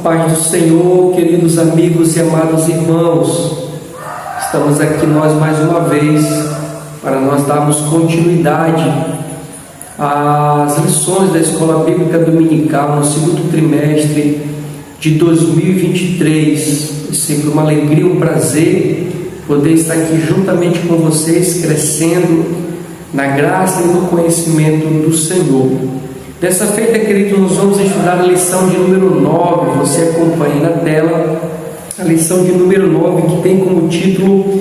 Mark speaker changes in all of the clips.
Speaker 1: paz do Senhor, queridos amigos e amados irmãos. Estamos aqui nós mais uma vez para nós darmos continuidade às lições da Escola Bíblica Dominical no segundo trimestre de 2023. É sempre uma alegria, um prazer poder estar aqui juntamente com vocês, crescendo na graça e no conhecimento do Senhor. Dessa feita, queridos, nós vamos estudar a lição de número 9, você acompanha na tela, a lição de número 9, que tem como título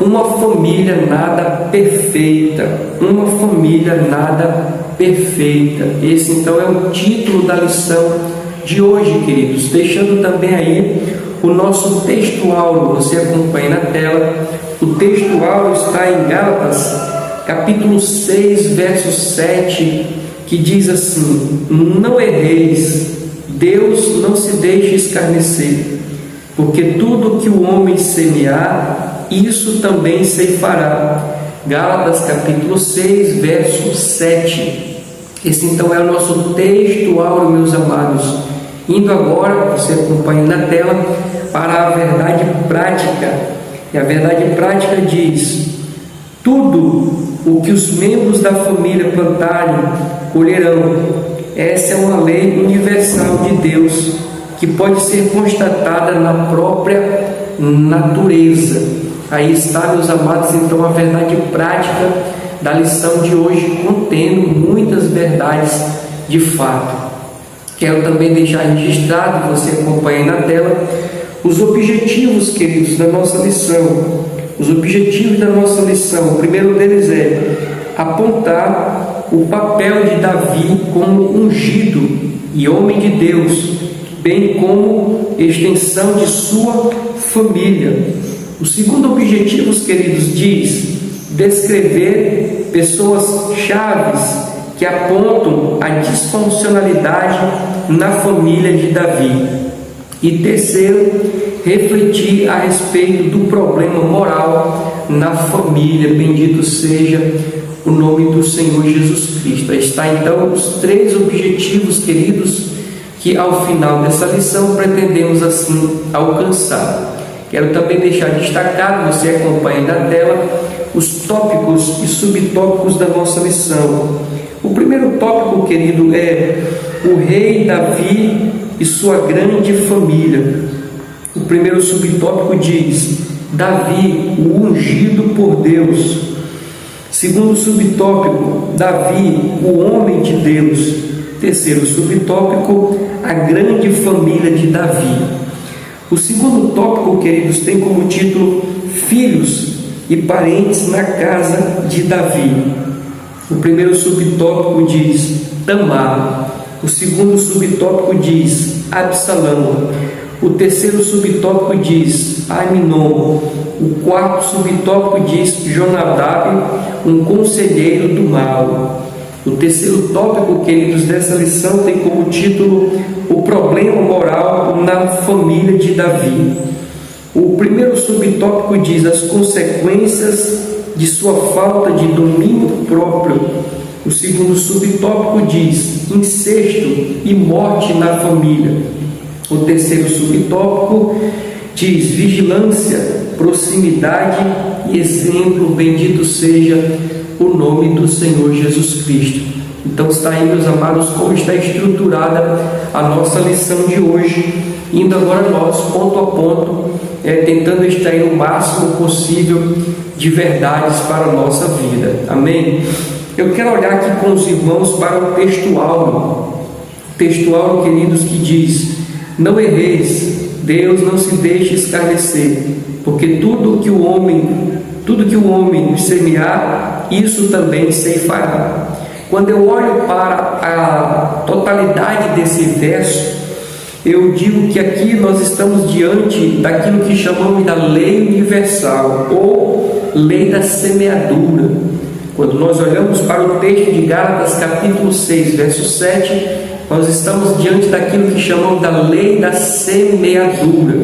Speaker 1: Uma Família Nada Perfeita. Uma Família Nada Perfeita. Esse, então, é o título da lição de hoje, queridos. Deixando também aí o nosso textual, você acompanha na tela. O textual está em Gálatas, capítulo 6, verso 7, que diz assim: não erreis, Deus não se deixe escarnecer, porque tudo que o homem semear, isso também ceifará. Gálatas capítulo 6, verso 7. Esse então é o nosso textual, meus amados. Indo agora, você acompanha na tela, para a verdade prática. E a verdade prática diz: tudo o que os membros da família plantarem, colherão. Essa é uma lei universal de Deus, que pode ser constatada na própria natureza. Aí está, meus amados, então a verdade prática da lição de hoje, contendo muitas verdades de fato. Quero também deixar registrado, você acompanha na tela, os objetivos, queridos, da nossa lição. Os objetivos da nossa lição, o primeiro deles é apontar o papel de Davi como ungido e homem de Deus, bem como extensão de sua família. O segundo objetivo, queridos, diz descrever pessoas chaves que apontam a disfuncionalidade na família de Davi. E terceiro, refletir a respeito do problema moral na família. Bendito seja o nome do Senhor Jesus Cristo. Aí está então os três objetivos, queridos, que ao final dessa lição pretendemos assim alcançar. Quero também deixar destacado, você acompanha na tela, os tópicos e subtópicos da nossa lição. O primeiro tópico, querido, é o rei Davi e sua grande família. O primeiro subtópico diz: Davi, o ungido por Deus. Segundo subtópico, Davi, o homem de Deus. Terceiro subtópico, a grande família de Davi. O segundo tópico, queridos, tem como título Filhos e parentes na casa de Davi. O primeiro subtópico diz Tamar. O segundo subtópico diz Absalão. O terceiro subtópico diz Aminon. O quarto subtópico diz Jonadab, um conselheiro do mal. O terceiro tópico, queridos, dessa lição tem como título o problema moral na família de Davi. O primeiro subtópico diz as consequências de sua falta de domínio próprio. O segundo subtópico diz incesto e morte na família. O terceiro subtópico diz vigilância, proximidade e exemplo. Bendito seja o nome do Senhor Jesus Cristo. Então está aí, meus amados, como está estruturada a nossa lição de hoje, indo agora nós, ponto a ponto, tentando extrair o máximo possível de verdades para a nossa vida. Amém? Eu quero olhar aqui com os irmãos para o textual. O textual, queridos, que diz: não erreis, Deus não se deixe escarnecer, porque tudo que o homem semear, isso também ceifará. Quando eu olho para a totalidade desse verso, eu digo que aqui nós estamos diante daquilo que chamamos da lei universal, ou lei da semeadura. Quando nós olhamos para o texto de Gálatas capítulo 6, verso 7, nós estamos diante daquilo que chamamos da lei da semeadura.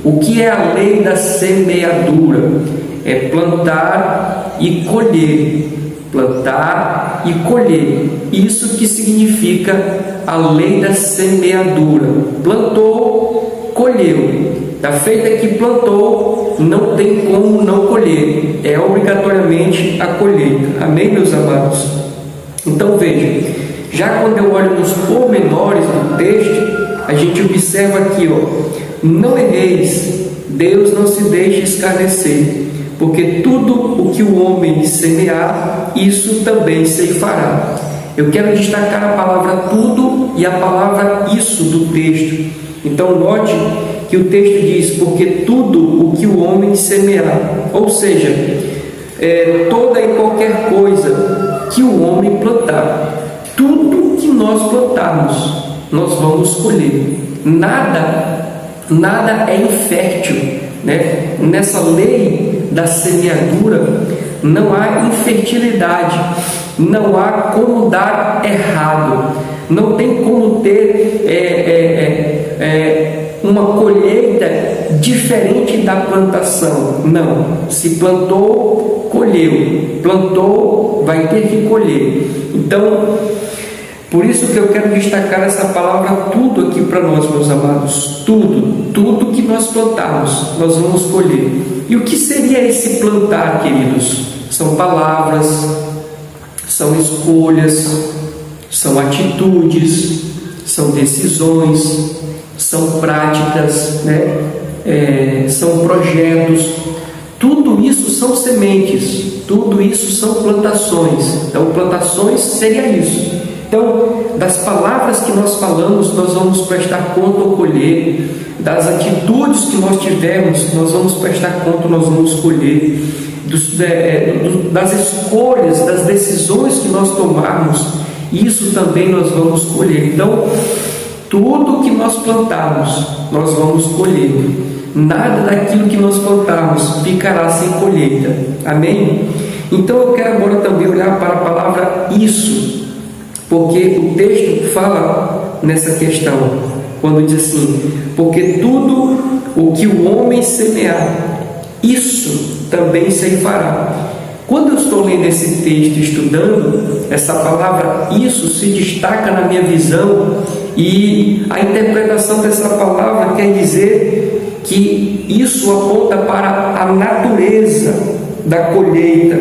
Speaker 1: O que é a lei da semeadura? É plantar e colher. plantar e colher. Isso que significa a lei da semeadura. Plantou, colheu. Da feita que plantou, não tem como não colher. É obrigatoriamente a colheita. Amém, meus amados? Então veja, já quando eu olho nos pormenores do texto, a gente observa aqui, não erreis, Deus não se deixa escarnecer, porque tudo o que o homem semear, isso também ceifará. Eu quero destacar a palavra tudo e a palavra isso do texto. Então note que o texto diz, porque tudo o que o homem semear, ou seja, toda e qualquer coisa que o homem plantar, tudo que nós plantarmos, nós vamos colher. Nada é infértil, né? Nessa lei da semeadura não há infertilidade, não há como dar errado, não tem como ter uma colheita diferente da plantação. Não, se plantou, colheu, plantou, vai ter que colher. Então, por isso que eu quero destacar essa palavra tudo aqui para nós, meus amados. Tudo que nós plantarmos, nós vamos colher. E o que seria esse plantar, queridos? São palavras, são escolhas, são atitudes, são decisões, são práticas, né? São projetos. Tudo isso são sementes, tudo isso são plantações. Então, plantações seria isso. Então, das palavras que nós falamos, nós vamos prestar conta ao colher. Das atitudes que nós tivermos, nós vamos prestar conta, nós vamos colher. Das escolhas, das decisões que nós tomarmos, isso também nós vamos colher. Então, tudo que nós plantarmos, nós vamos colher. Nada daquilo que nós plantarmos ficará sem colheita. Amém? Então, eu quero agora também olhar para a palavra isso, porque o texto fala nessa questão, quando diz assim, porque tudo o que o homem semear, isso também ceifará. Quando eu estou lendo esse texto, estudando, essa palavra isso se destaca na minha visão, e a interpretação dessa palavra quer dizer que isso aponta para a natureza da colheita,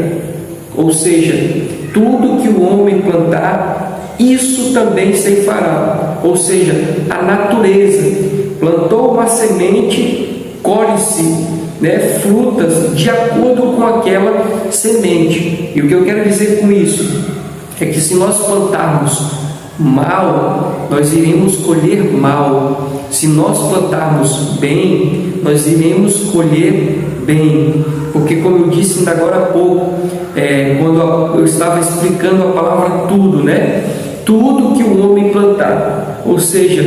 Speaker 1: ou seja, tudo que o homem plantar, isso também ceifará, ou seja, a natureza. Plantou uma semente, colhe-se, né, frutas de acordo com aquela semente. E o que eu quero dizer com isso é que se nós plantarmos mal, nós iremos colher mal. Se nós plantarmos bem, nós iremos colher bem. Porque, como eu disse ainda agora há pouco, quando eu estava explicando a palavra tudo, né? Tudo que o homem plantar, ou seja,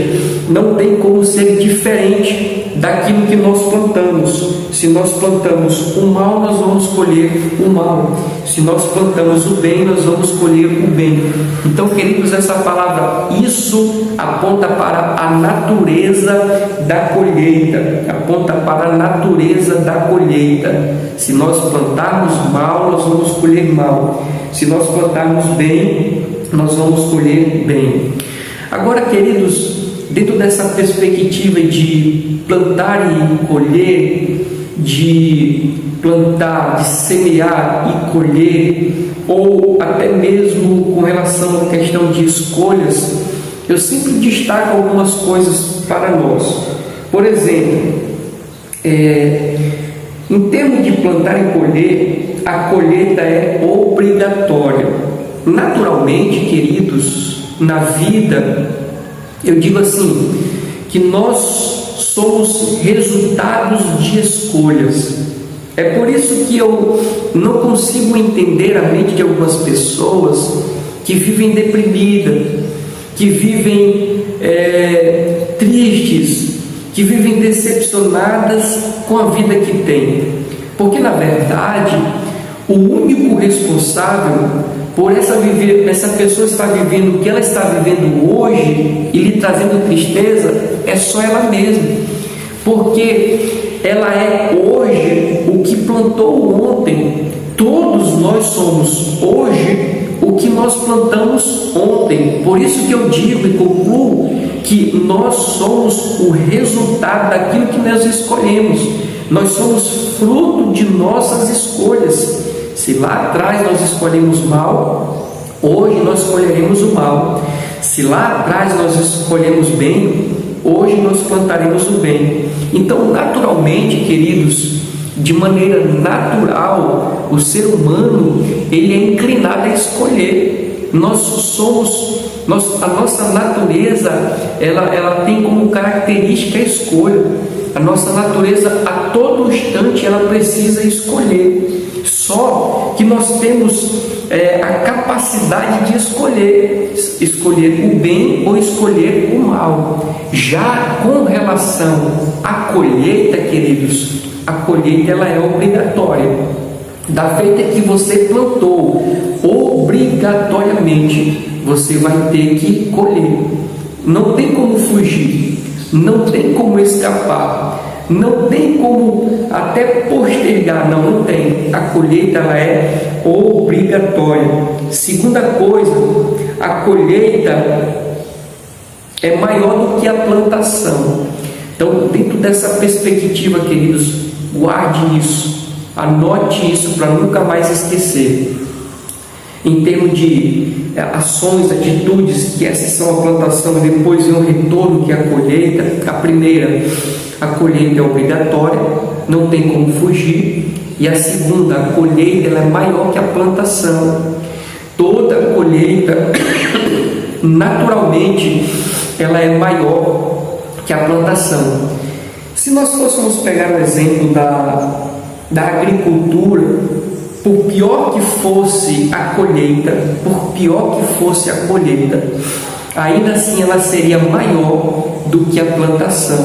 Speaker 1: não tem como ser diferente daquilo que nós plantamos. Se nós plantamos o mal, nós vamos colher o mal. Se nós plantamos o bem, nós vamos colher o bem. Então, queridos, essa palavra isso aponta para a natureza da colheita, aponta para a natureza da colheita. Se nós plantarmos mal, nós vamos colher mal. Se nós plantarmos bem, nós vamos colher bem. Agora, queridos, dentro dessa perspectiva de plantar e colher, de plantar, de semear e colher, ou até mesmo com relação à questão de escolhas, eu sempre destaco algumas coisas para nós. Por exemplo, em termos de plantar e colher, a colheita é obrigatória. Naturalmente, queridos, na vida, eu digo assim, que nós somos resultados de escolhas. É por isso que eu não consigo entender a mente de algumas pessoas que vivem deprimidas, que vivem tristes, que vivem decepcionadas com a vida que têm. Porque, na verdade, o único responsável por essa pessoa estar vivendo o que ela está vivendo hoje e lhe trazendo tristeza é só ela mesma, porque ela é hoje o que plantou ontem. todos nós somos hoje o que nós plantamos ontem. Por isso que eu digo e concluo que nós somos o resultado daquilo que nós escolhemos. Nós somos fruto de nossas escolhas. Se lá atrás nós escolhemos mal, hoje nós escolheremos o mal. Se lá atrás nós escolhemos bem, hoje nós plantaremos o bem. Então, naturalmente, queridos, de maneira natural, o ser humano ele é inclinado a escolher. A nossa natureza ela tem como característica a escolha. A nossa natureza a todo instante ela precisa escolher. Só que nós temos a capacidade de escolher o bem ou escolher o mal. Já com relação à colheita, queridos, a colheita ela é obrigatória. Da feita que você plantou, obrigatoriamente você vai ter que colher. Não tem como fugir, não tem como escapar, não tem como até postergar, não tem. A colheita ela é obrigatória. Segunda coisa, a colheita é maior do que a plantação. Então, dentro dessa perspectiva, queridos, guarde isso, anote isso para nunca mais esquecer. Em termos de ações, atitudes, que essas são a plantação e depois vem o retorno, que é a colheita. A primeira, a colheita é obrigatória, não tem como fugir. E a segunda, a colheita ela é maior que a plantação. Toda colheita, naturalmente, ela é maior que a plantação. Se nós fôssemos pegar o exemplo da agricultura, por pior que fosse a colheita, ainda assim ela seria maior do que a plantação,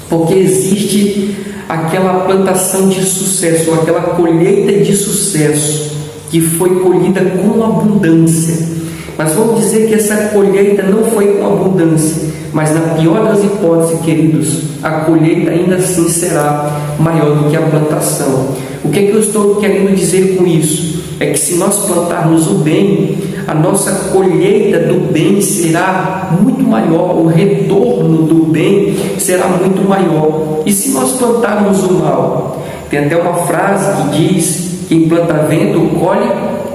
Speaker 1: porque existe aquela plantação de sucesso, aquela colheita de sucesso que foi colhida com abundância. Mas vamos dizer que essa colheita não foi com abundância, mas na pior das hipóteses, queridos, a colheita ainda assim será maior do que a plantação. O que é que eu estou querendo dizer com isso? É que se nós plantarmos o bem, a nossa colheita do bem será muito maior, o retorno do bem será muito maior. E se nós plantarmos o mal? Tem até uma frase que diz: quem planta vento colhe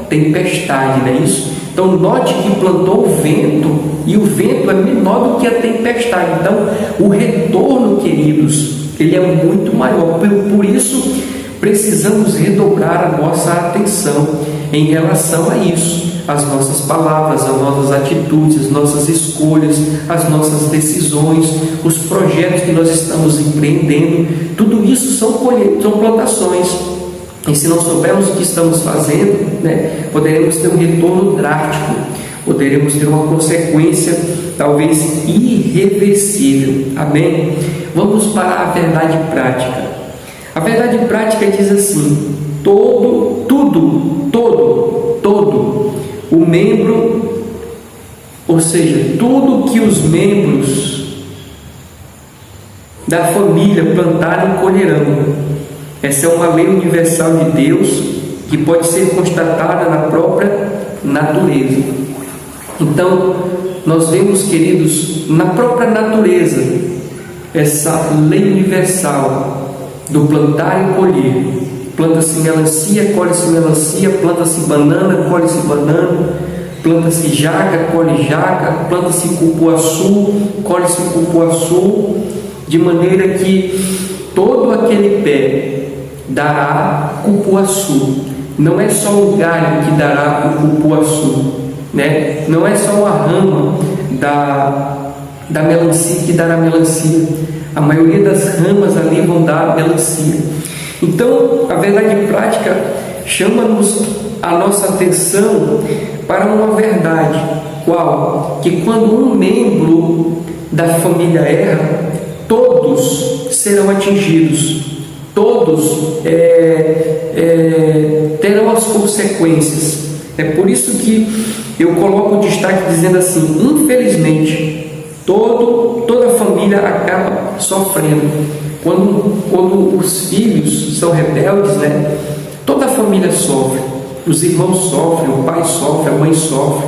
Speaker 1: tempestade, não é isso? Então note que plantou o vento, e o vento é menor do que a tempestade. Então o retorno, queridos, ele é muito maior. Por isso precisamos redobrar a nossa atenção em relação a isso. As nossas palavras, as nossas atitudes, as nossas escolhas, as nossas decisões, os projetos que nós estamos empreendendo, tudo isso são plantações. E se não soubermos o que estamos fazendo, poderemos ter um retorno drástico, poderemos ter uma consequência talvez irreversível. Amém? Vamos para a verdade prática. A verdade prática diz assim: todo o membro, ou seja, tudo que os membros da família plantarem colherão. Essa é uma lei universal de Deus que pode ser constatada na própria natureza. Então, nós vemos, queridos, na própria natureza, essa lei universal do plantar e colher. Planta-se melancia, colhe-se melancia, planta-se banana, colhe-se banana, planta-se jaca, colhe jaca, planta-se cupuaçu, colhe-se cupuaçu, de maneira que todo aquele pé dará cupuaçu. Não é só um galho que dará o cupuaçu, não é só uma rama da melancia que dará melancia. A maioria das ramas ali vão dar melancia. Então, a verdade prática chama-nos a nossa atenção para uma verdade, qual? Que quando um membro da família erra, todos serão atingidos, todos terão as consequências. É por isso que eu coloco o destaque dizendo assim: infelizmente, toda a família acaba sofrendo. Quando os filhos são rebeldes, Toda a família sofre, os irmãos sofrem, o pai sofre, a mãe sofre.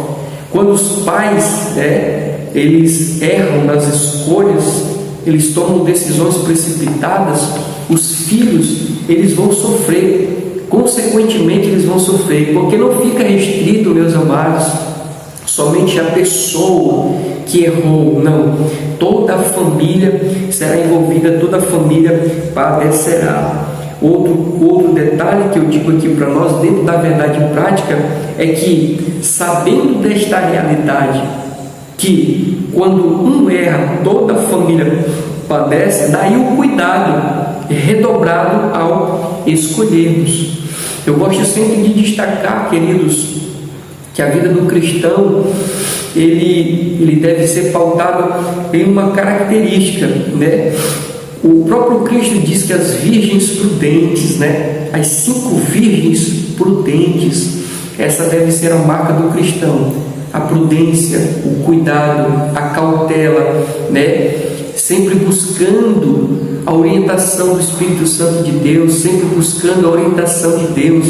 Speaker 1: Quando os pais, eles erram nas escolhas, eles tomam decisões precipitadas, os filhos, eles vão sofrer, consequentemente eles vão sofrer, porque não fica restrito, meus amados, somente a pessoa que errou, não, toda a família será envolvida, toda a família padecerá. Outro detalhe que eu digo aqui para nós, dentro da verdade prática, é que, sabendo desta realidade, que quando um erra, toda a família padece, daí o cuidado redobrado ao escolhermos. Eu gosto sempre de destacar, queridos, que a vida do cristão, ele deve ser pautado em uma característica, né? O próprio Cristo diz que as virgens prudentes, as 5 virgens prudentes, essa deve ser a marca do cristão: a prudência, o cuidado, a cautela, sempre buscando a orientação do Espírito Santo de Deus, sempre buscando a orientação de Deus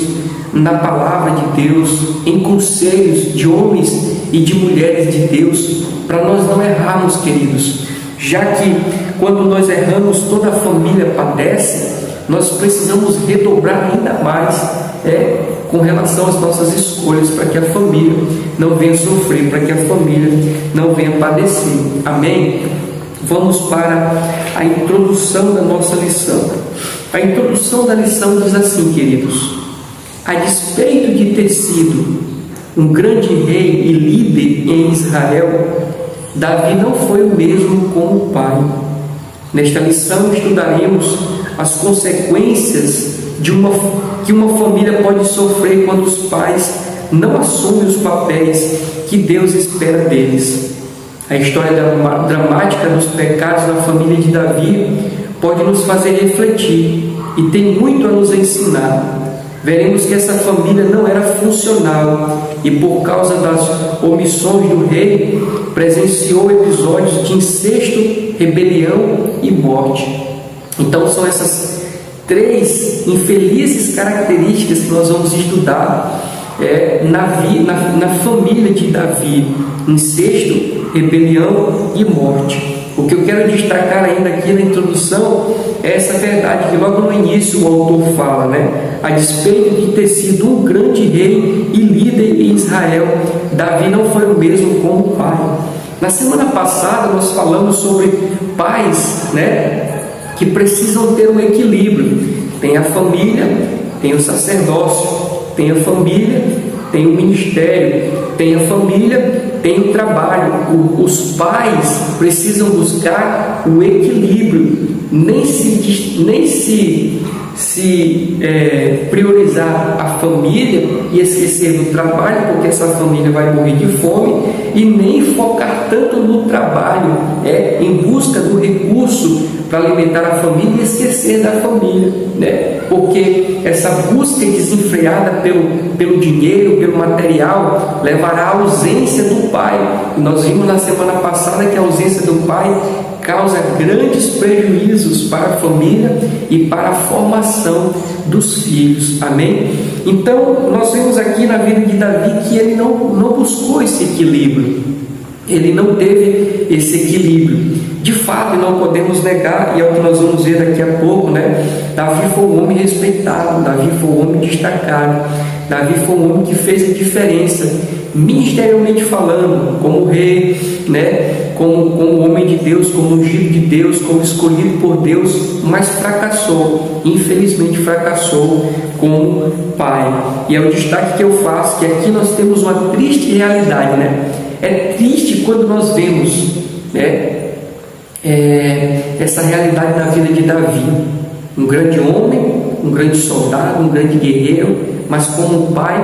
Speaker 1: na palavra de Deus, em conselhos de homens e de mulheres de Deus, para nós não errarmos, queridos, já que quando nós erramos, toda a família padece. Nós precisamos redobrar ainda mais com relação às nossas escolhas, para que a família não venha sofrer, para que a família não venha padecer. Amém? Vamos para a introdução da nossa lição. A introdução da lição diz assim, queridos: a despeito de ter sido um grande rei e líder em Israel, Davi não foi o mesmo como o pai. Nesta lição estudaremos as consequências que uma família pode sofrer quando os pais não assumem os papéis que Deus espera deles. A história dramática dos pecados na família de Davi pode nos fazer refletir e tem muito a nos ensinar. Veremos que essa família não era funcional e, por causa das omissões do rei, presenciou episódios de incesto, rebelião e morte. Então são essas 3 infelizes características que nós vamos estudar na família de Davi: incesto, rebelião e morte. O que eu quero destacar ainda aqui na introdução é essa verdade que logo no início o autor fala, a despeito de ter sido um grande rei e líder em Israel, Davi não foi o mesmo como pai. Na semana passada nós falamos sobre pais, que precisam ter um equilíbrio. Tem a família, tem o sacerdócio, tem a família, tem o ministério, tem a família, tem o trabalho. Os pais precisam buscar o equilíbrio, nem se priorizar a família e esquecer do trabalho, porque essa família vai morrer de fome, e nem focar tanto no trabalho, em busca do recurso para alimentar a família e esquecer da família, porque essa busca desenfreada pelo dinheiro, pelo material, levará à ausência do pai. Nós vimos na semana passada que a ausência do pai causa grandes prejuízos para a família e para a formação dos filhos. Amém? Então, nós vemos aqui na vida de Davi que ele não buscou esse equilíbrio. Ele não teve esse equilíbrio. De fato, não podemos negar, e é o que nós vamos ver daqui a pouco, Davi foi um homem respeitado, Davi foi um homem destacado, Davi foi um homem que fez a diferença, ministerialmente falando, como rei, como homem de Deus, como ungido de Deus, como escolhido por Deus, mas fracassou, infelizmente fracassou como pai. E é o destaque que eu faço, que aqui nós temos uma triste realidade, É triste quando nós vemos, essa realidade da vida de Davi, um grande homem, um grande soldado, um grande guerreiro, mas como pai,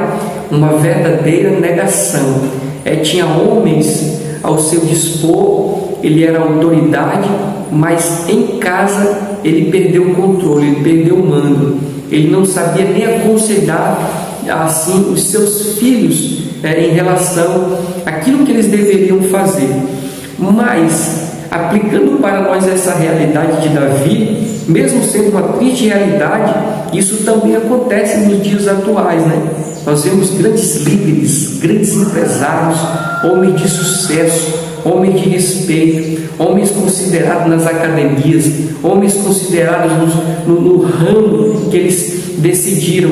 Speaker 1: uma verdadeira negação. Tinha homens ao seu dispor, ele era autoridade, mas em casa ele perdeu o controle, ele perdeu o mando, ele não sabia nem aconselhar assim os seus filhos em relação àquilo que eles deveriam fazer. Mas aplicando para nós essa realidade de Davi, mesmo sendo uma triste realidade, isso também acontece nos dias atuais, né? Nós vemos grandes líderes, grandes empresários, homens de sucesso, homens de respeito, homens considerados nas academias, homens considerados no ramo que eles decidiram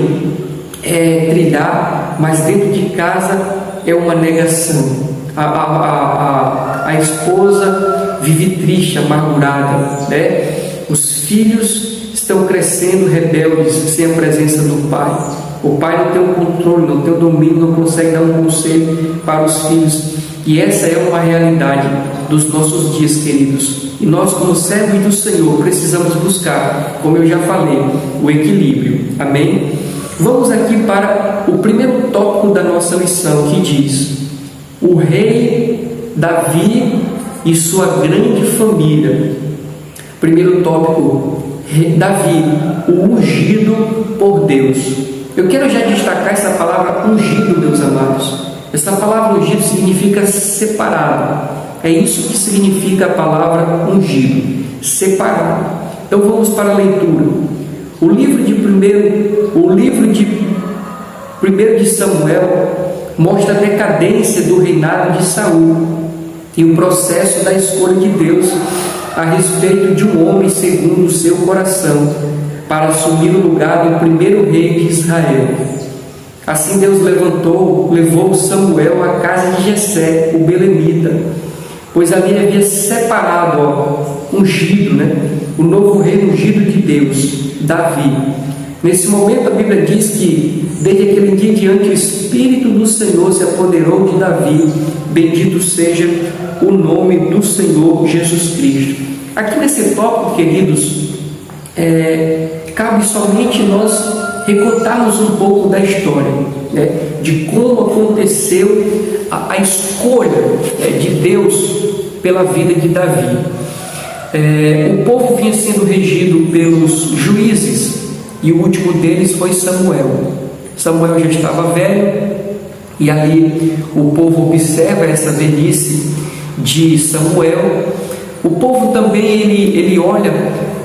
Speaker 1: trilhar, mas dentro de casa é uma negação. A esposa vive triste, amargurada, né? Os filhos estão crescendo rebeldes, sem a presença do pai. O pai não tem o controle, não tem o domínio, não consegue dar um conselho para os filhos. E essa é uma realidade dos nossos dias, queridos. E nós, como servos do Senhor, precisamos buscar, como eu já falei, o equilíbrio. Amém? Vamos aqui para o primeiro tópico da nossa lição, que diz: o rei Davi e sua grande família. Primeiro tópico, Davi, o ungido por Deus. Eu quero já destacar essa palavra ungido, meus amados. Essa palavra ungido significa separado. É isso que significa a palavra ungido, separado. Então vamos para a leitura. O livro de 1 de Samuel mostra a decadência do reinado de Saul e o processo da escolha de Deus a respeito de um homem segundo o seu coração para assumir o lugar do primeiro rei de Israel. Assim Deus levou Samuel à casa de Jessé, o belemita, pois ali havia separado, ungido, o novo rei ungido de Deus, Davi. Nesse momento a Bíblia diz que desde aquele dia em diante o Espírito do Senhor se apoderou de Davi. Bendito seja o nome do Senhor Jesus Cristo. Aqui nesse tópico, queridos, cabe somente nós recontarmos um pouco da história, de como aconteceu a escolha de Deus pela vida de Davi. O povo vinha sendo regido pelos juízes, e o último deles foi Samuel. Samuel já estava velho, e ali o povo observa essa velhice de Samuel. O povo também ele olha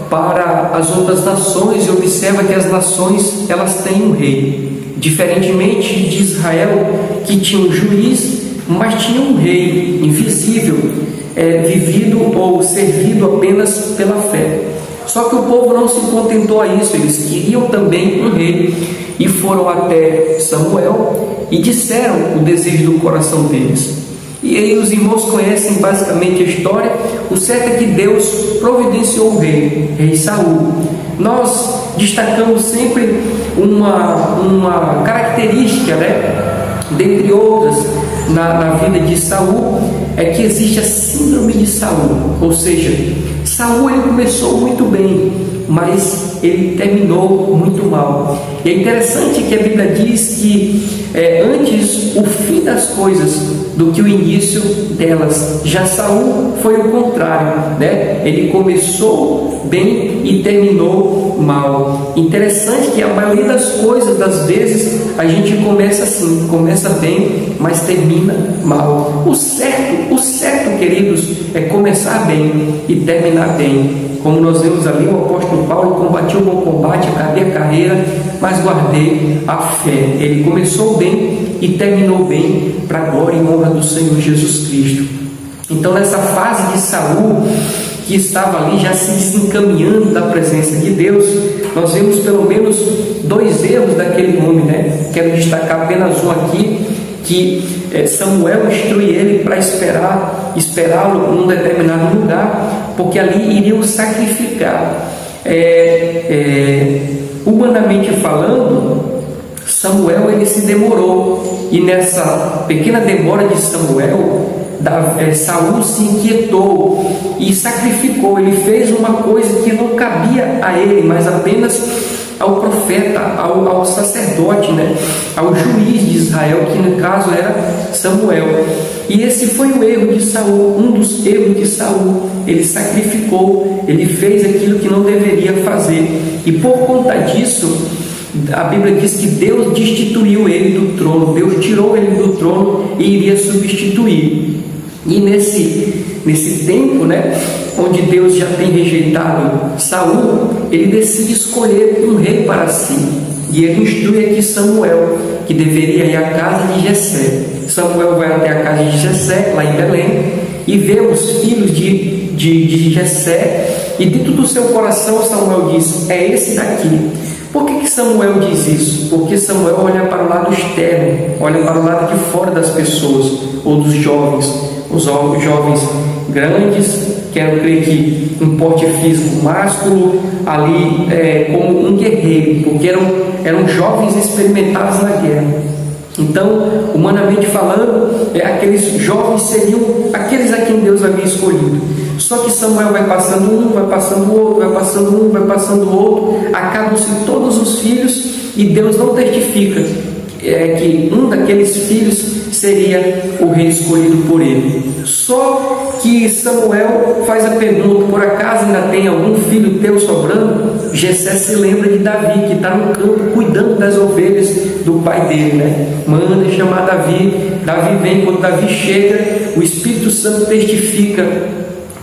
Speaker 1: para as outras nações e observa que as nações elas têm um rei, diferentemente de Israel, que tinha um juiz, mas tinha um rei invisível, vivido ou servido apenas pela fé. Só que o povo não se contentou a isso, eles queriam também um rei, e foram até Samuel e disseram o desejo do coração deles. E aí os irmãos conhecem basicamente a história. O certo é que Deus providenciou o rei Saul. Nós destacamos sempre uma característica, dentre outras, na vida de Saul, é que existe a síndrome de Saul. Ou seja, Saul ele começou muito bem, mas ele terminou muito mal. E é interessante que a Bíblia diz que antes o fim das coisas do que o início delas. Já Saul foi o contrário, Ele começou bem e terminou mal. Interessante que a maioria das coisas, das vezes, a gente começa assim, começa bem, mas termina mal. O certo, queridos, é começar bem e terminar bem. Como nós vemos ali, o apóstolo Paulo: combati o bom combate, acabei a carreira, mas guardei a fé. Ele começou bem e terminou bem, para a glória e honra do Senhor Jesus Cristo. Então, nessa fase de Saul, que estava ali já se desencaminhando da presença de Deus, nós vemos pelo menos 2 erros daquele homem, Quero destacar apenas um aqui, que Samuel instrui ele para esperá-lo num determinado lugar, porque ali iriam sacrificar. Humanamente falando, Samuel ele se demorou, e nessa pequena demora de Samuel, Saul se inquietou e sacrificou. Ele fez uma coisa que não cabia a ele, mas apenas ao profeta, ao sacerdote, ao juiz de Israel, que no caso era Samuel. E esse foi o erro de Saul, um dos erros de Saul. Ele sacrificou, ele fez aquilo que não deveria fazer, e por conta disso, a Bíblia diz que Deus destituiu ele do trono. Deus tirou ele do trono e iria substituir. E nesse tempo, né, onde Deus já tem rejeitado Saul, ele decide escolher um rei para si. E ele instrui aqui Samuel, que deveria ir à casa de Jessé. Samuel vai até a casa de Jessé, lá em Belém, e vê os filhos de Jessé, e dentro do seu coração Samuel diz: é esse daqui. Por que Samuel diz isso? Porque Samuel olha para o lado externo, olha para o lado de fora das pessoas, ou dos jovens, os jovens grandes, quero crer que um porte físico másculo, ali como um guerreiro, porque eram jovens experimentados na guerra. Então, humanamente falando, aqueles jovens seriam aqueles a quem Deus havia escolhido. Só que Samuel vai passando um, vai passando outro, vai passando um, vai passando outro, acabam-se todos os filhos, e Deus não testifica que um daqueles filhos seria o rei escolhido por ele. Só que Samuel faz a pergunta: por acaso ainda tem algum filho teu sobrando? Jessé se lembra de Davi, que está no campo cuidando das ovelhas do pai dele, né? Manda chamar Davi. Davi vem. Quando Davi chega, o Espírito Santo testifica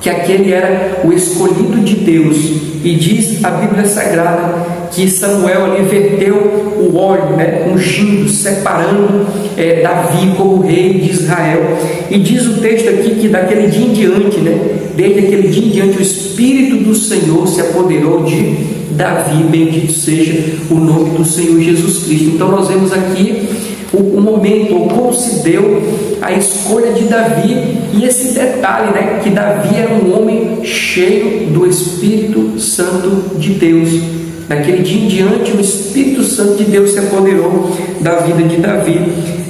Speaker 1: que aquele era o escolhido de Deus, e diz a Bíblia Sagrada que Samuel ali verteu o óleo, né, ungindo, separando Davi como rei de Israel. E diz o texto aqui que daquele dia em diante, né, desde aquele dia em diante, o Espírito do Senhor se apoderou de Davi. Bendito seja o nome do Senhor Jesus Cristo. Então nós vemos aqui o momento, ou como se deu a escolha de Davi, e esse detalhe, né, que Davi era um homem cheio do Espírito Santo de Deus. Naquele dia em diante, o Espírito Santo de Deus se apoderou da vida de Davi.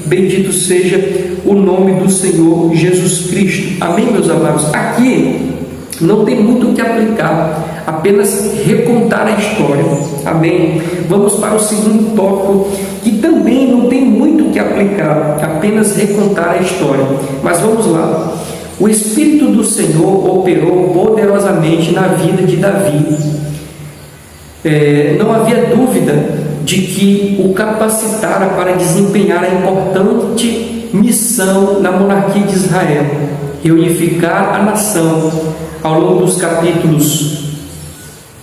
Speaker 1: Bendito seja o nome do Senhor Jesus Cristo. Amém, meus amados? Aqui não tem muito o que aplicar, apenas recontar a história. Amém? Vamos para o segundo tópico, que também não tem muito o que aplicar, apenas recontar a história. Mas vamos lá. O Espírito do Senhor operou poderosamente na vida de Davi. Não havia dúvida de que o capacitara para desempenhar a importante missão na monarquia de Israel, reunificar a nação. Ao longo dos capítulos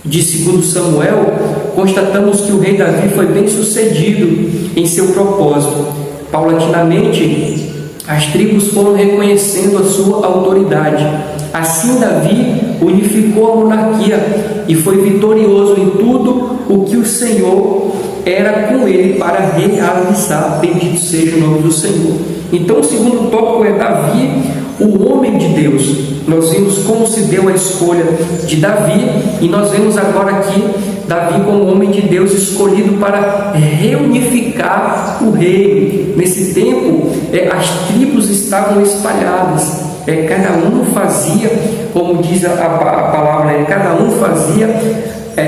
Speaker 1: de 2 Samuel, constatamos que o rei Davi foi bem sucedido em seu propósito. Paulatinamente, as tribos foram reconhecendo a sua autoridade. Assim, Davi unificou a monarquia e foi vitorioso em tudo o que o Senhor era com ele para realizar. Bendito seja o nome do Senhor. Então, o segundo tópico é Davi, o homem de Deus. Nós vimos como se deu a escolha de Davi, e nós vemos agora aqui Davi como homem de Deus escolhido para reunificar o reino. Nesse tempo, as tribos estavam espalhadas, cada um fazia, como diz a palavra, cada um fazia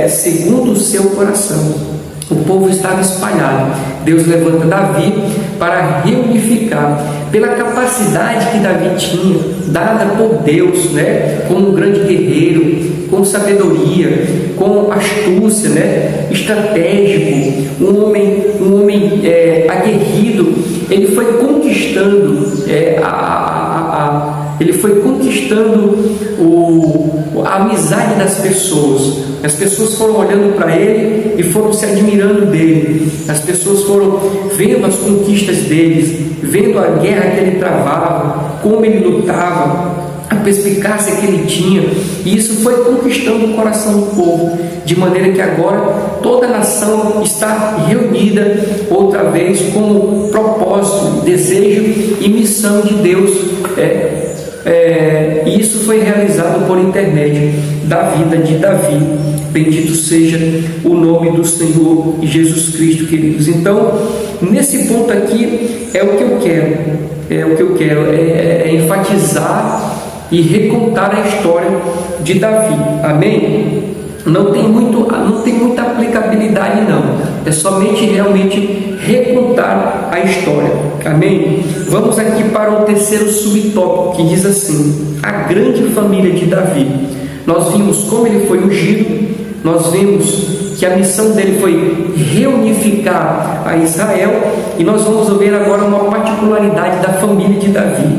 Speaker 1: segundo o seu coração. O povo estava espalhado. Deus levanta Davi para reunificar, pela capacidade que Davi tinha, dada por Deus, né, como um grande guerreiro, com sabedoria, com astúcia, né, estratégico, um homem aguerrido. Ele foi conquistando a amizade das pessoas. As pessoas foram olhando para ele e foram se admirando dele. As pessoas foram vendo as conquistas dele, vendo a guerra que ele travava, como ele lutava, a perspicácia que ele tinha. E isso foi conquistando o coração do povo, de maneira que agora toda a nação está reunida outra vez como propósito, desejo e missão de Deus. E isso foi realizado por intermédio da vida de Davi. Bendito seja o nome do Senhor Jesus Cristo, queridos. Então, nesse ponto aqui é o que eu quero, enfatizar e recontar a história de Davi. Amém? Não tem muita aplicabilidade, não. É somente realmente recontar a história. Amém? Vamos aqui para o terceiro subtópico, que diz assim: a grande família de Davi. Nós vimos como ele foi ungido, nós vimos que a missão dele foi reunificar a Israel, e nós vamos ver agora uma particularidade da família de Davi.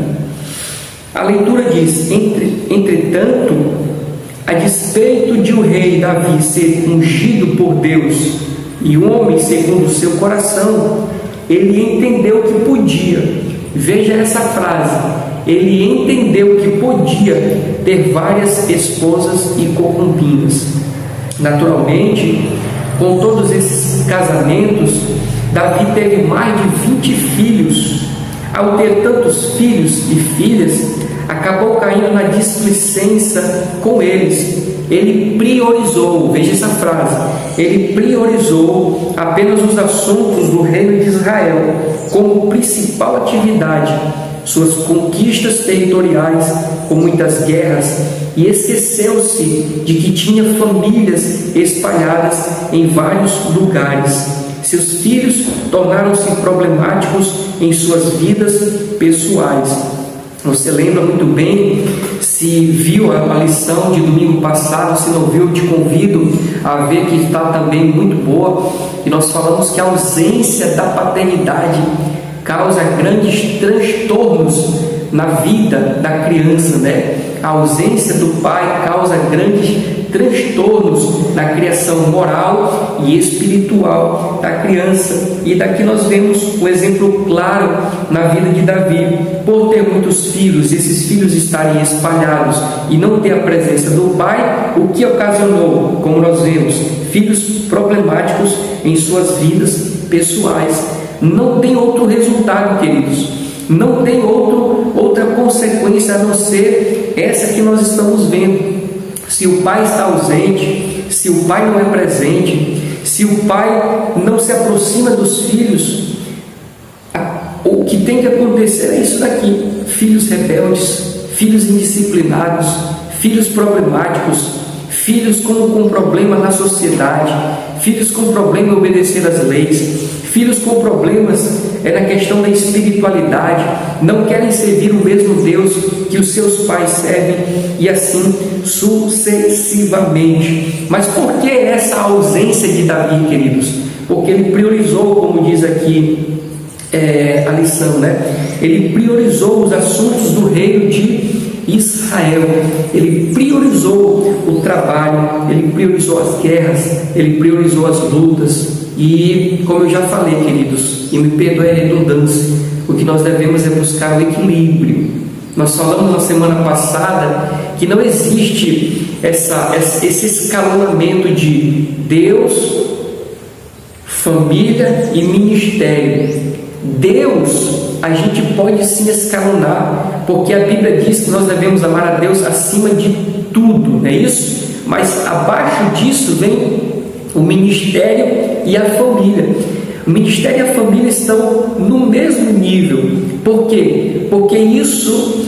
Speaker 1: A leitura diz: entre Entretanto, a despeito de o rei Davi ser ungido por Deus e homem segundo o seu coração, ele entendeu que podia, veja essa frase, ele entendeu que podia ter várias esposas e concubinas. Naturalmente, com todos esses casamentos, Davi teve mais de 20 filhos. Ao ter tantos filhos e filhas, acabou caindo na displicência com eles. Ele priorizou, veja essa frase, ele priorizou apenas os assuntos do reino de Israel como principal atividade, suas conquistas territoriais com muitas guerras, e esqueceu-se de que tinha famílias espalhadas em vários lugares. Seus filhos tornaram-se problemáticos em suas vidas pessoais. Você lembra muito bem, se viu a lição de domingo passado, se não viu, eu te convido a ver, que está também muito boa, e nós falamos que a ausência da paternidade causa grandes transtornos na vida da criança, né? A ausência do pai causa grandes transtornos na criação moral e espiritual da criança. E daqui nós vemos um exemplo claro na vida de Davi. Por ter muitos filhos, esses filhos estarem espalhados e não ter a presença do pai, o que ocasionou, como nós vemos, filhos problemáticos em suas vidas pessoais. Não tem outro resultado, queridos. Não tem outra consequência a não ser essa que nós estamos vendo. Se o pai está ausente, se o pai não é presente, se o pai não se aproxima dos filhos, o que tem que acontecer é isso daqui: filhos rebeldes, filhos indisciplinados, filhos problemáticos, filhos com problema na sociedade, filhos com problema em obedecer às leis, filhos com problemas na questão da espiritualidade, não querem servir o mesmo Deus que os seus pais servem, e assim sucessivamente. Mas por que essa ausência de Davi, queridos? Porque ele priorizou, como diz aqui a lição, né? Ele priorizou os assuntos do reino de Israel, ele priorizou o trabalho, ele priorizou as guerras, ele priorizou as lutas. E como eu já falei, queridos, e me perdoe a redundância, o que nós devemos é buscar o equilíbrio. Nós falamos na semana passada que não existe esse escalonamento de Deus, família e ministério. Deus, a gente pode sim escalonar, porque a Bíblia diz que nós devemos amar a Deus acima de tudo, não é isso? Mas abaixo disso vem o ministério e a família. O ministério e a família estão no mesmo nível. Por quê? Porque isso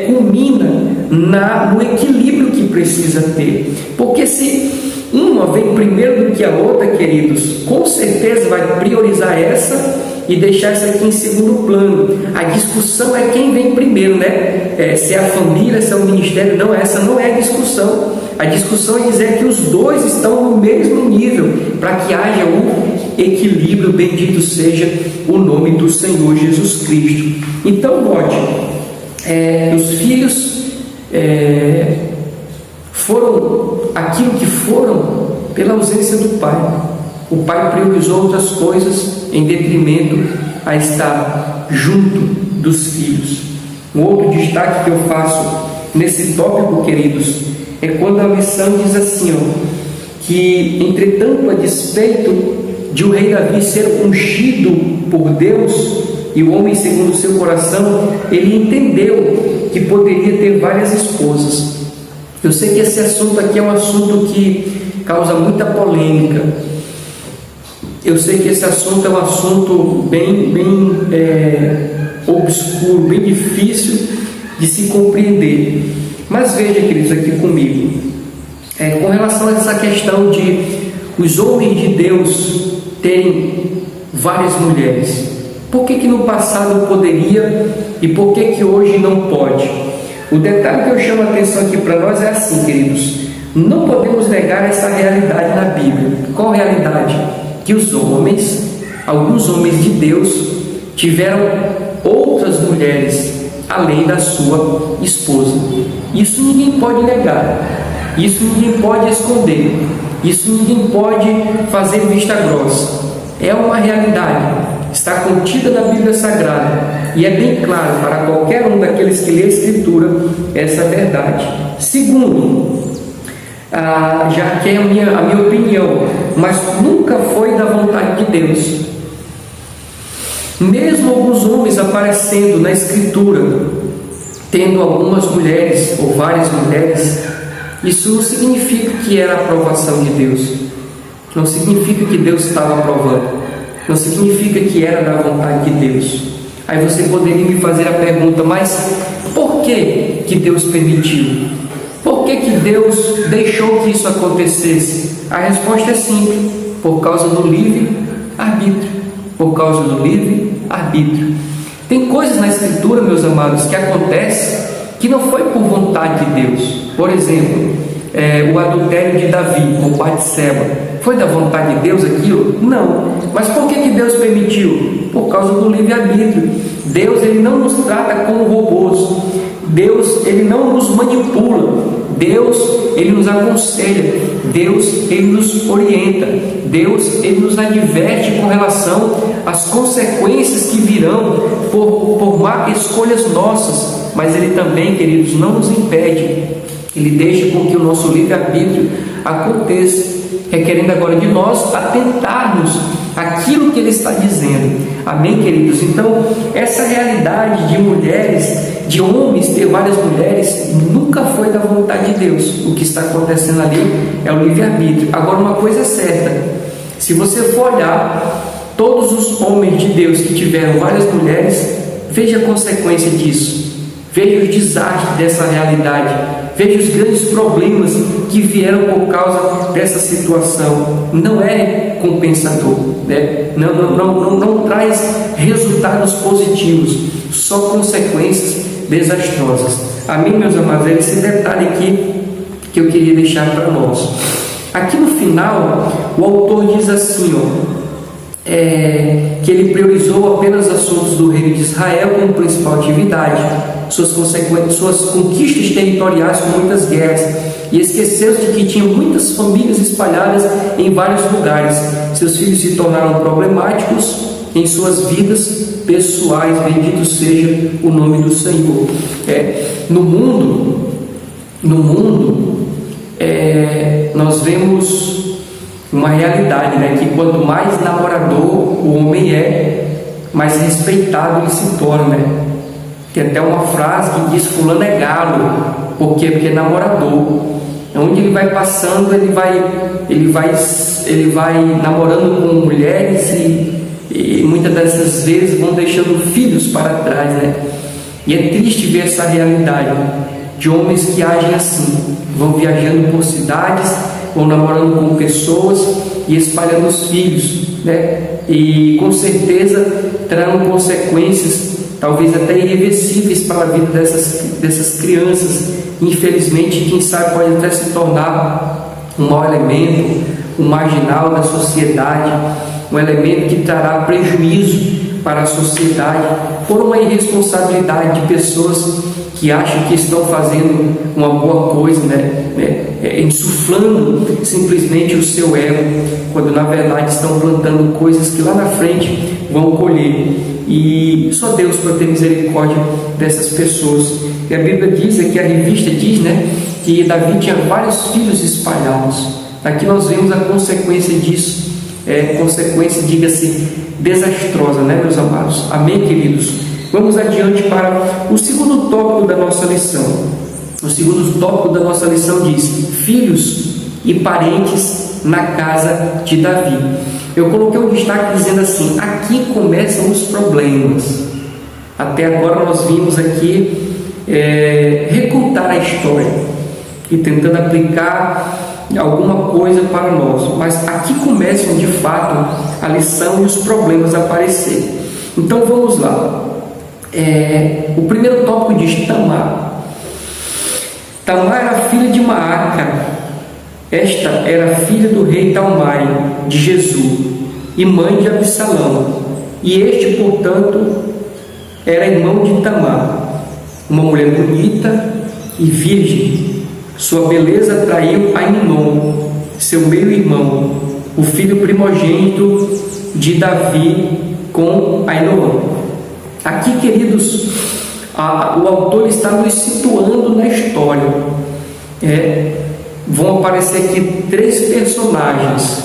Speaker 1: culmina no equilíbrio que precisa ter. Porque se uma vem primeiro do que a outra, queridos, com certeza vai priorizar essa e deixar essa aqui em segundo plano. A discussão é quem vem primeiro, né? Se é a família, se é o ministério. Não, essa não é a discussão. A discussão é dizer que os dois estão no mesmo nível, para que haja um equilíbrio. Bendito seja o nome do Senhor Jesus Cristo. Então, note, os filhos foram aquilo que foram pela ausência do pai. O pai priorizou outras coisas em detrimento a estar junto dos filhos. Um outro destaque que eu faço nesse tópico, queridos, é quando a lição diz assim, que entretanto, a despeito de o rei Davi ser ungido por Deus e o homem segundo o seu coração, ele entendeu que poderia ter várias esposas. Eu sei que esse assunto aqui é um assunto que causa muita polêmica. Eu sei que esse assunto é um assunto bem obscuro, bem difícil de se compreender. Mas veja, queridos, aqui comigo, com relação a essa questão de os homens de Deus terem várias mulheres, por que no passado poderia e por que hoje não pode? O detalhe que eu chamo a atenção aqui para nós é assim, queridos: não podemos negar essa realidade na Bíblia. Qual realidade? Que os homens, alguns homens de Deus, tiveram outras mulheres além da sua esposa. Isso ninguém pode negar, isso ninguém pode esconder, isso ninguém pode fazer vista grossa. É uma realidade, está contida na Bíblia Sagrada e é bem claro para qualquer um daqueles que lê a Escritura essa verdade. Segundo, já que é a minha opinião, mas nunca foi da vontade de Deus. Mesmo alguns homens aparecendo na Escritura, tendo algumas mulheres ou várias mulheres, isso não significa que era a aprovação de Deus, não significa que Deus estava aprovando, não significa que era da vontade de Deus. Aí você poderia me fazer a pergunta, mas por que Deus permitiu? Por que Deus deixou que isso acontecesse? A resposta é simples: por causa do livre-arbítrio. Por causa do livre-arbítrio. Tem coisas na Escritura, meus amados, que acontecem que não foi por vontade de Deus. Por exemplo, o adultério de Davi com Batseba. Foi da vontade de Deus aquilo? Não. Mas por que Deus permitiu? Por causa do livre-arbítrio. Deus, ele não nos trata como robôs. Deus, ele não nos manipula. Deus, ele nos aconselha. Deus, ele nos orienta. Deus, ele nos adverte com relação às consequências que virão por má escolhas nossas. Mas ele também, queridos, não nos impede. Ele deixa com que o nosso livre-arbítrio aconteça, requerendo agora de nós atentarmos àquilo que ele está dizendo. Amém, queridos? Então, essa realidade de mulheres, de homens ter várias mulheres, nunca foi da vontade de Deus. O que está acontecendo ali é o livre-arbítrio. Agora, uma coisa é certa: se você for olhar todos os homens de Deus que tiveram várias mulheres, veja a consequência disso, veja os desastres dessa realidade, veja os grandes problemas que vieram por causa dessa situação. Não é compensador, né? Não traz resultados positivos, só consequências desastrosas. Amém, meus amados? É esse detalhe aqui que eu queria deixar para nós. Aqui no final, o autor diz assim, que ele priorizou apenas assuntos do reino de Israel como principal atividade, suas conquistas territoriais com muitas guerras, e esqueceu-se de que tinha muitas famílias espalhadas em vários lugares. Seus filhos se tornaram problemáticos em suas vidas pessoais. Bendito seja o nome do Senhor. No mundo, nós vemos uma realidade, né? Que quanto mais namorador o homem mais respeitado ele se torna, né? Tem até uma frase que diz: fulano é galo. Por quê? Porque é namorador. Onde ele vai passando, ele vai namorando com mulheres e muitas dessas vezes vão deixando filhos para trás, né? E é triste ver essa realidade de homens que agem assim, vão viajando por cidades, vão namorando com pessoas e espalhando os filhos, né? E com certeza trarão consequências talvez até irreversíveis para a vida dessas crianças. Infelizmente, quem sabe pode até se tornar um mau elemento, um marginal da sociedade, um elemento que trará prejuízo para a sociedade por uma irresponsabilidade de pessoas que acham que estão fazendo uma boa coisa, insuflando simplesmente o seu ego, quando na verdade estão plantando coisas que lá na frente vão colher. E só Deus pode ter misericórdia dessas pessoas. E a Bíblia diz, aqui a revista diz, que Davi tinha vários filhos espalhados. Aqui nós vemos a consequência disso, consequência, diga-se, desastrosa, meus amados? Amém, queridos? Vamos adiante para o segundo tópico da nossa lição. O segundo tópico da nossa lição diz: filhos e parentes na casa de Davi. Eu coloquei um destaque dizendo assim: aqui começam os problemas. Até agora nós vimos aqui recontar a história e tentando aplicar alguma coisa para nós, mas aqui começam de fato a lição e os problemas a aparecer. Então vamos lá. O primeiro tópico diz Tamar. Tamar era filha de Maaca. Esta era filha do rei Talmai de Jesus e mãe de Absalão, e este, portanto, era irmão de Tamar, uma mulher bonita, e virgem. Sua beleza atraiu Aminon, seu meio-irmão, o filho primogênito de Davi, com Ainoã. Aqui, queridos, o autor está nos situando na história. Vão aparecer aqui 3 personagens: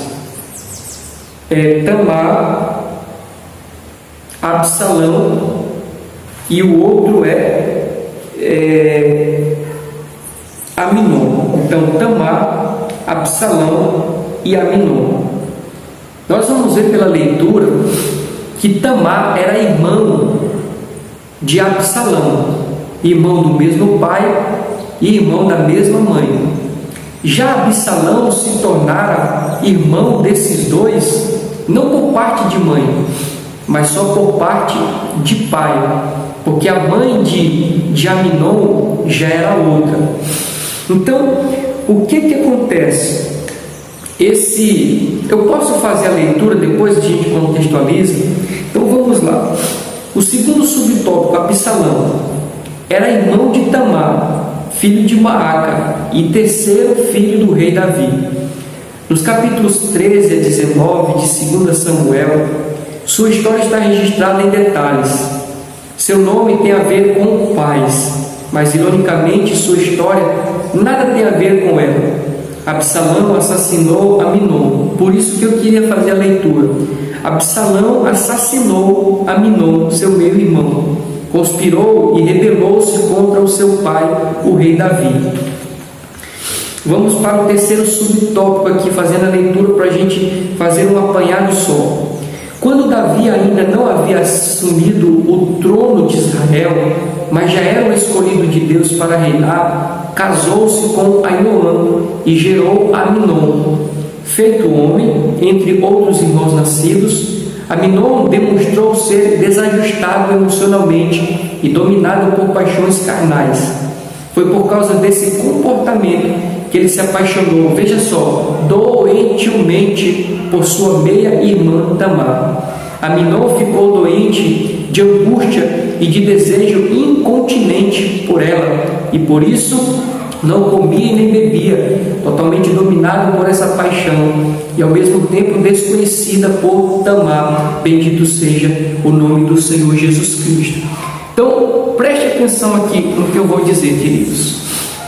Speaker 1: Tamar, Absalão, e o outro Aminon. Então, Tamar, Absalão e Aminon. Nós vamos ver pela leitura que Tamar era irmão de Absalão, irmão do mesmo pai e irmão da mesma mãe. Já Absalão se tornara irmão desses dois, não por parte de mãe, mas só por parte de pai, porque a mãe de Aminon já era outra. Então, o que acontece? Eu posso fazer a leitura, depois a gente contextualiza. Então vamos lá. O segundo subtópico, Absalão, era irmão de Tamar, filho de Maaca, e terceiro filho do rei Davi. Nos capítulos 13 a 19 de 2 Samuel, sua história está registrada em detalhes. Seu nome tem a ver com pais, mas ironicamente sua história nada tem a ver com ela. Absalão assassinou Aminon, por isso que eu queria fazer a leitura. Absalão assassinou Aminon, seu meio-irmão, conspirou e rebelou-se contra o seu pai, o rei Davi. Vamos para o terceiro subtópico aqui, fazendo a leitura para a gente fazer um apanhado só. Quando Davi ainda não havia assumido o trono de Israel, mas já era o escolhido de Deus para reinar, casou-se com Ainoã e gerou Aminon. Feito homem, entre outros irmãos nascidos, Aminon demonstrou ser desajustado emocionalmente e dominado por paixões carnais. Foi por causa desse comportamento que ele se apaixonou, veja só, doentemente por sua meia-irmã Tamar. Aminon ficou doente de angústia e de desejo incontinente por ela, e por isso não comia nem bebia, totalmente dominado por essa paixão, e ao mesmo tempo desconhecida por Tamar. Bendito seja o nome do Senhor Jesus Cristo. Então, preste atenção aqui no que eu vou dizer, queridos.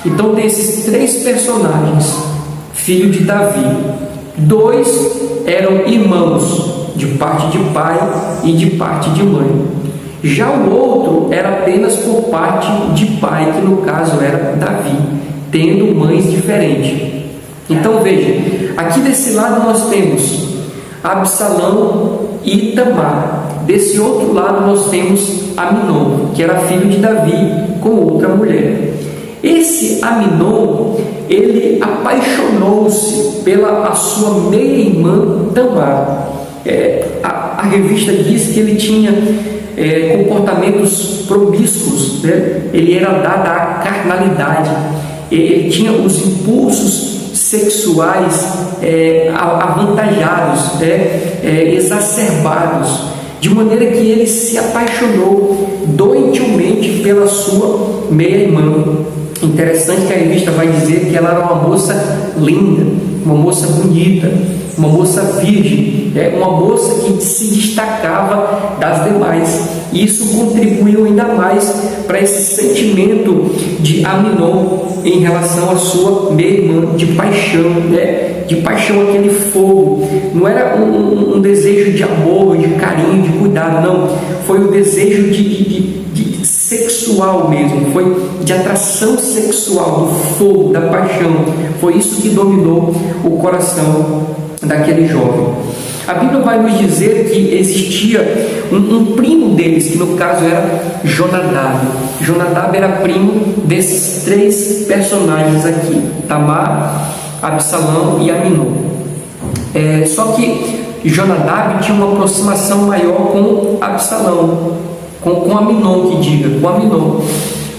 Speaker 1: Então tem esses 3 personagens, filho de Davi. 2 eram irmãos, de parte de pai e de parte de mãe. Já o outro era apenas por parte de pai, que no caso era Davi, tendo mães diferentes. Então veja, aqui desse lado nós temos Absalão e Tamar. Desse outro lado nós temos Aminon, que era filho de Davi com outra mulher. Esse Aminon, ele apaixonou-se pela a sua meia-irmã Tamar. A revista diz que ele tinha comportamentos promíscuos, né? Ele era dado à carnalidade, ele tinha os impulsos sexuais avantajados, exacerbados, de maneira que ele se apaixonou doentemente pela sua meia-irmã. Interessante que a revista vai dizer que ela era uma moça linda, uma moça bonita, uma moça virgem, uma moça que se destacava das demais. E isso contribuiu ainda mais para esse sentimento de Aminon em relação à sua meia-irmã, de paixão, de paixão, aquele fogo. Não era um desejo de amor, de carinho, de cuidado, não. Foi um desejo de sexual mesmo, foi de atração sexual, do fogo, da paixão. Foi isso que dominou o coração daquele jovem. A Bíblia vai nos dizer que existia um primo deles, que no caso era Jonadab. Jonadab era primo desses 3 personagens aqui, Tamar, Absalão e Aminon. Só que Jonadab tinha uma aproximação maior com Absalão, com Aminon, que diga, com Aminon.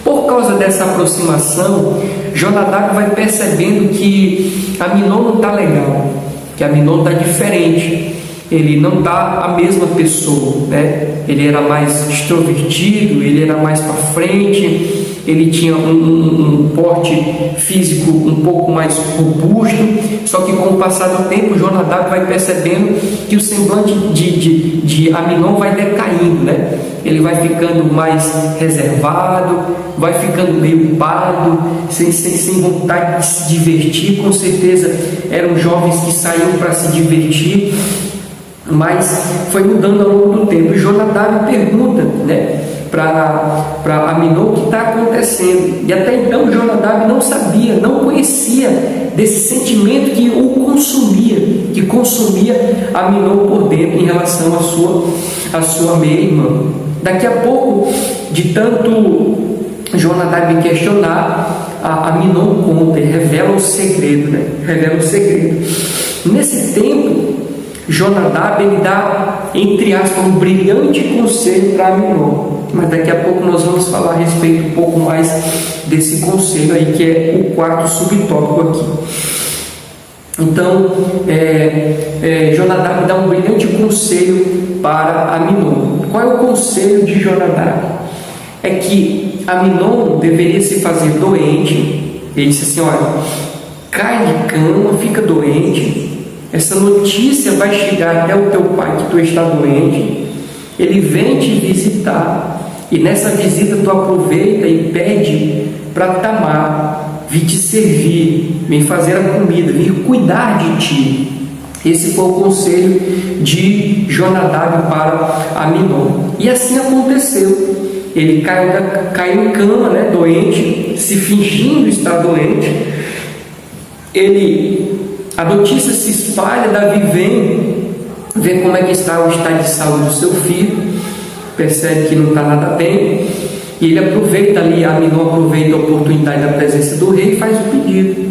Speaker 1: Por causa dessa aproximação, Jonadab vai percebendo que Aminon não está legal, que Aminon está diferente, ele não está a mesma pessoa, né? Ele era mais extrovertido, ele era mais para frente, ele tinha um porte físico um pouco mais robusto, só que com o passar do tempo, Jonadab vai percebendo que o semblante de Aminon vai decaindo, né? Ele vai ficando mais reservado, vai ficando meio pálido, sem vontade de se divertir. Com certeza eram jovens que saíam para se divertir, mas foi mudando ao longo do tempo. E Jonadab pergunta, né, para Aminon o que está acontecendo. E até então Jonadab não sabia, não conhecia desse sentimento que o consumia Aminon por dentro em relação à sua meia-irmã. Daqui a pouco, de tanto Jonadab questionar, Aminon conta e revela o segredo, né? Revela o segredo. Nesse tempo, Jonadab ele dá, entre aspas, um brilhante conselho para Aminon. Mas daqui a pouco nós vamos falar a respeito um pouco mais desse conselho aí, que é o quarto subtópico aqui. Então, Jonadab dá um brilhante conselho para Aminon. Qual é o conselho de Jonadab? É que Aminon deveria se fazer doente. Ele disse assim: olha, cai de cama, fica doente, essa notícia vai chegar até o teu pai que tu está doente, ele vem te visitar, e nessa visita tu aproveita e pede para Tamar vir te servir, vir fazer a comida, vir cuidar de ti. Esse foi o conselho de Jonadab para Aminon. E assim aconteceu. Ele caiu em cama, né, doente, se fingindo estar doente. A notícia se espalha, Davi vem ver como é que está o estado de saúde do seu filho, percebe que não está nada bem, e ele aproveita ali, Aminon aproveita a oportunidade da presença do rei e faz o pedido.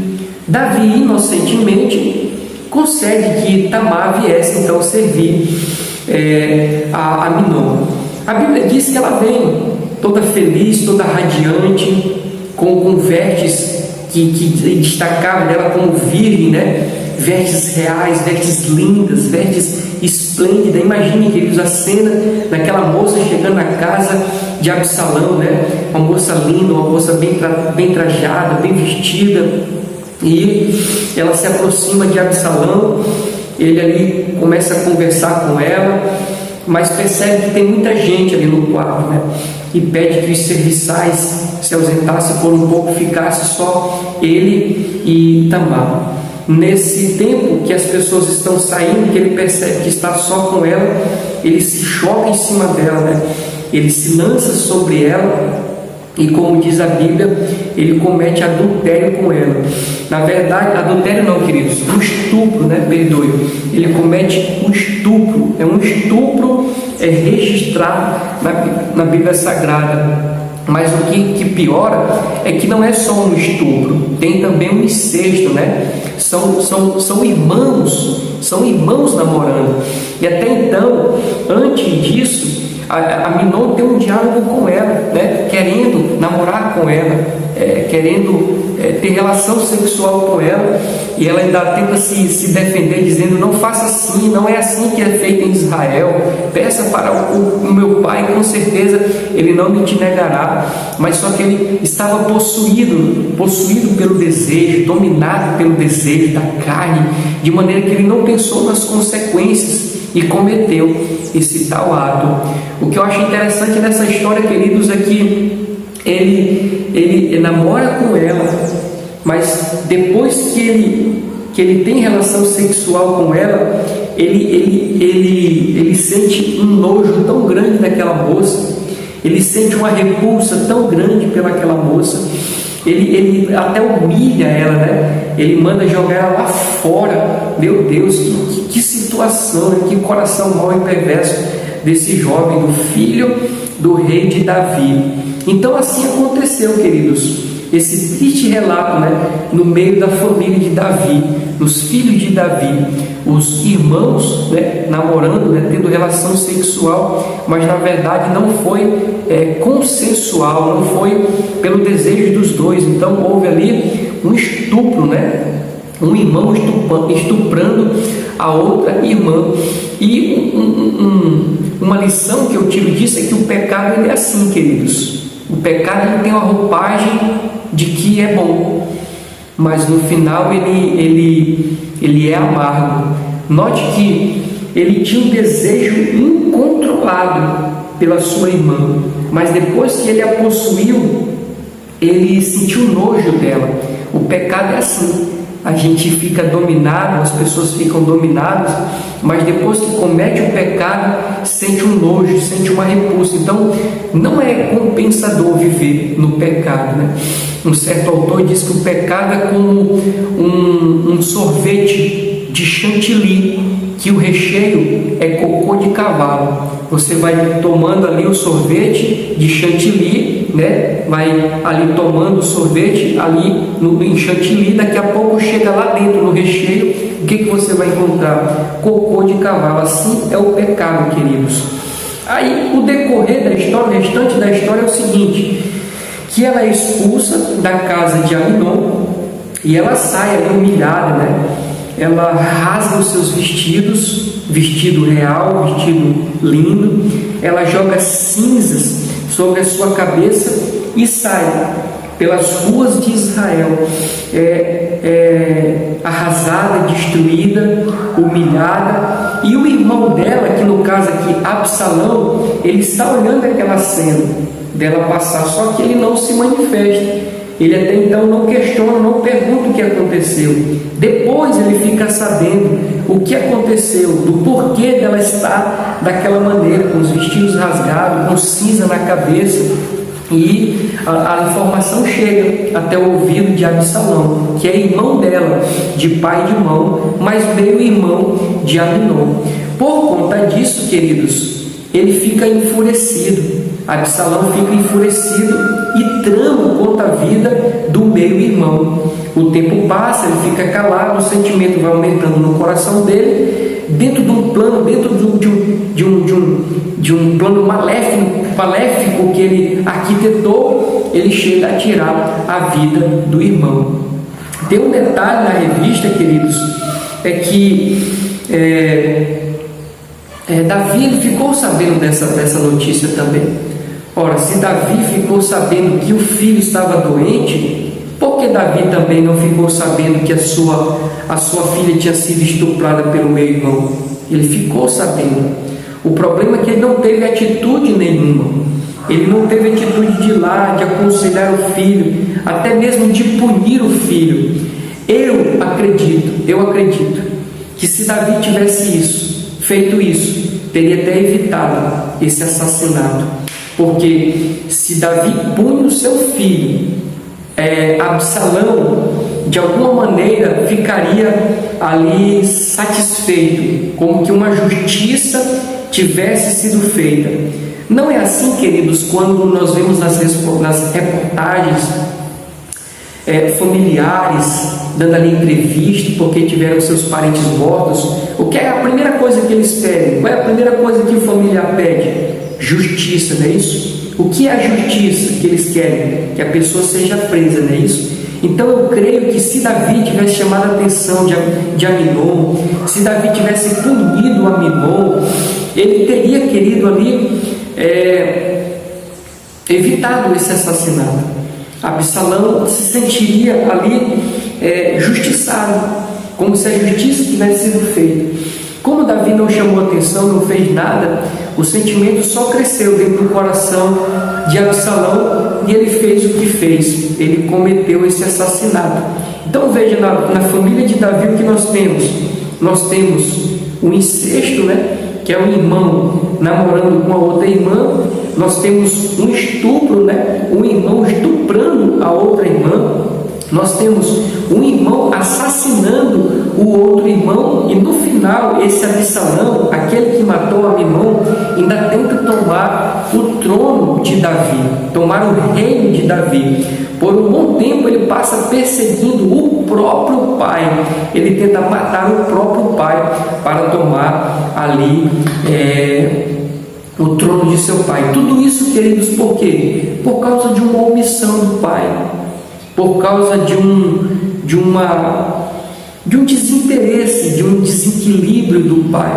Speaker 1: Davi, inocentemente, concede que Tamar viesse então servir a Aminon. A Bíblia diz que ela vem toda feliz, toda radiante, com vestes que destacavam dela como virgem, né? Vestes reais, vestes lindas, vestes esplêndidas. Imagine, queridos, a cena daquela moça chegando na casa de Absalão, né? Uma moça linda, uma moça bem trajada, bem vestida, e ela se aproxima de Absalão. Ele ali começa a conversar com ela, mas percebe que tem muita gente ali no quarto, né? E pede que os serviçais se ausentassem por um pouco, ficasse só ele e Tamar. Nesse tempo que as pessoas estão saindo, que ele percebe que está só com ela, ele se choca em cima dela, né? Ele se lança sobre ela e, como diz a Bíblia, ele comete adultério com ela. Na verdade, adultério não, queridos, um estupro, né? Perdoe. Ele comete um estupro, é um estupro registrado na Bíblia Sagrada. Mas o que piora é que não é só um estupro, tem também um incesto, né? São irmãos namorando. E até então, antes disso, Aminon tem um diálogo com ela, né? Querendo namorar com ela, querendo ter relação sexual com ela, e ela ainda tenta se defender, dizendo: não faça assim, não é assim que é feito em Israel, peça para o meu pai, com certeza ele não me te negará. Mas só que ele estava possuído pelo desejo, dominado pelo desejo da carne, de maneira que ele não pensou nas consequências e cometeu esse tal ato. O que eu acho interessante nessa história, queridos, é que ele namora com ela, mas depois que ele tem relação sexual com ela, ele sente um nojo tão grande daquela moça, ele sente uma repulsa tão grande pelaquela moça, ele até humilha ela, né? Ele manda jogar ela lá fora. Meu Deus, que situação, né? Que coração mau e perverso desse jovem, do filho do rei de Davi. Então assim aconteceu, queridos, esse triste relato, né? No meio da família de Davi, os filhos de Davi, os irmãos, né? Namorando, né? Tendo relação sexual, mas na verdade não foi consensual, não foi pelo desejo dos dois. Então houve ali um estupro, né? Um irmão estuprando a outra irmã. E uma lição que eu tiro disso é que o pecado ele é assim, queridos. O pecado ele tem uma roupagem de que é bom, mas no final ele é amargo. Note que ele tinha um desejo incontrolado pela sua irmã, mas depois que ele a possuiu, ele sentiu nojo dela. O pecado é assim, a gente fica dominado, as pessoas ficam dominadas, mas depois que comete o pecado, sente um nojo, sente uma repulsa. Então, não é compensador viver no pecado, né? Um certo autor diz que o pecado é como um sorvete de chantilly, que o recheio é cocô de cavalo. Você vai tomando ali o sorvete de chantilly, né? Vai ali tomando o sorvete ali em chantilly, daqui a pouco chega lá dentro no recheio, o que você vai encontrar? Cocô de cavalo. Assim é o pecado, queridos. Aí o decorrer da história, o restante da história é o seguinte, que ela é expulsa da casa de Aminon e ela sai ali humilhada, né? Ela rasga os seus vestidos, vestido real, vestido lindo, ela joga cinzas sobre a sua cabeça e sai pelas ruas de Israel, arrasada, destruída, humilhada. E o irmão dela, que no caso aqui, Absalão, ele está olhando aquela cena dela passar, só que ele não se manifesta. Ele até então não questiona, não pergunta o que aconteceu. Depois ele fica sabendo o que aconteceu, do porquê dela estar daquela maneira, com os vestidos rasgados, com cinza na cabeça. E a informação chega até o ouvido de Absalão, que é irmão dela, de pai e de mão, mas meio irmão de Aminon. Por conta disso, queridos, ele fica enfurecido. Absalão fica enfurecido e trama contra a vida do meio-irmão. O tempo passa, ele fica calado, o sentimento vai aumentando no coração dele, dentro de um plano, dentro de um plano maléfico que ele arquitetou, ele chega a tirar a vida do irmão. Tem um detalhe na revista, queridos, é que Davi ele ficou sabendo dessa notícia também. Ora, se Davi ficou sabendo que o filho estava doente, por que Davi também não ficou sabendo que a sua filha tinha sido estuprada pelo meio-irmão? Ele ficou sabendo. O problema é que ele não teve atitude nenhuma. Ele não teve atitude de ir lá, de aconselhar o filho, até mesmo de punir o filho. Eu acredito que se Davi tivesse feito isso, teria até evitado esse assassinato. Porque se Davi punha o seu filho, Absalão, de alguma maneira, ficaria ali satisfeito, como que uma justiça tivesse sido feita. Não é assim, queridos, quando nós vemos nas reportagens familiares dando ali entrevista porque tiveram seus parentes mortos. O que é a primeira coisa que eles pedem? Qual é a primeira coisa que o familiar pede? Justiça, não é isso? O que é a justiça que eles querem? Que a pessoa seja presa, não é isso? Então eu creio que se Davi tivesse chamado a atenção de Aminon, se Davi tivesse punido Aminon, ele teria querido ali evitado esse assassinato. Absalão se sentiria ali justiçado, como se a justiça tivesse sido feita. Como Davi não chamou atenção, não fez nada, o sentimento só cresceu dentro do coração de Absalão e ele fez o que fez, ele cometeu esse assassinato. Então veja, na família de Davi o que nós temos? Nós temos o incesto, né? Que é um irmão namorando com a outra irmã. Nós temos um estupro, né? Um irmão estuprando a outra irmã. Nós temos um irmão assassinando o outro irmão, e no final esse Absalão, aquele que matou Aminon, ainda tenta tomar o trono de Davi, tomar o reino de Davi. Por um bom tempo ele passa perseguindo o próprio pai, ele tenta matar o próprio pai para tomar ali o trono de seu pai. Tudo isso, queridos, por quê? Por causa de uma omissão do pai, por causa de um desinteresse, de um desequilíbrio do pai.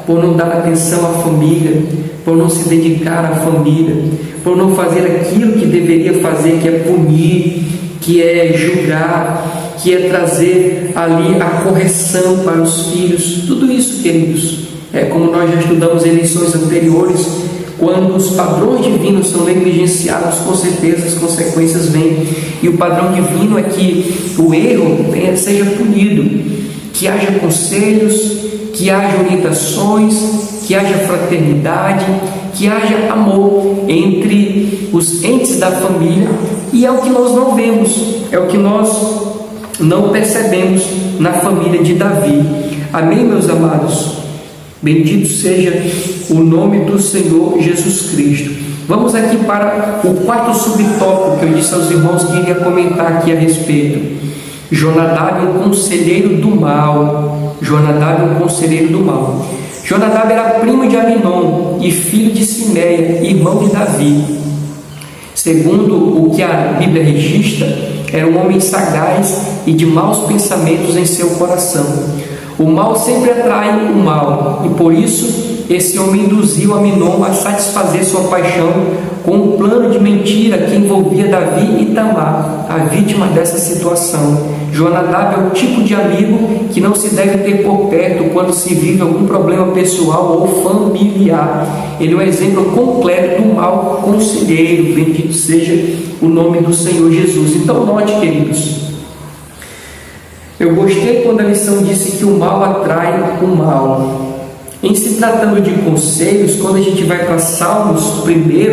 Speaker 1: por não dar atenção à família, por não se dedicar à família, por não fazer aquilo que deveria fazer, que é punir, que é julgar, que é trazer ali a correção para os filhos. Tudo isso, queridos, como nós já estudamos em lições anteriores, quando os padrões divinos são negligenciados, com certeza as consequências vêm. E o padrão divino é que o erro seja punido, que haja conselhos, que haja orientações, que haja fraternidade, que haja amor entre os entes da família. E é o que nós não vemos, é o que nós não percebemos na família de Davi. Amém, meus amados? Bendito seja o nome do Senhor Jesus Cristo. Vamos aqui para o quarto subtópico que eu disse aos irmãos que iria comentar aqui a respeito. Jonadab, um conselheiro do mal. Jonadab, um conselheiro do mal. Jonadab era primo de Aminon e filho de Simeia, irmão de Davi. Segundo o que a Bíblia registra, era um homem sagaz e de maus pensamentos em seu coração. O mal sempre atrai o mal, e por isso esse homem induziu Aminon a satisfazer sua paixão com um plano de mentira que envolvia Davi e Tamar, a vítima dessa situação. Jonadab é o tipo de amigo que não se deve ter por perto quando se vive algum problema pessoal ou familiar. Ele é um exemplo completo do mau conselheiro. Bendito seja o nome do Senhor Jesus. Então note, queridos, eu gostei quando a lição disse que o mal atrai o mal. Em se tratando de conselhos, quando a gente vai para Salmos 1,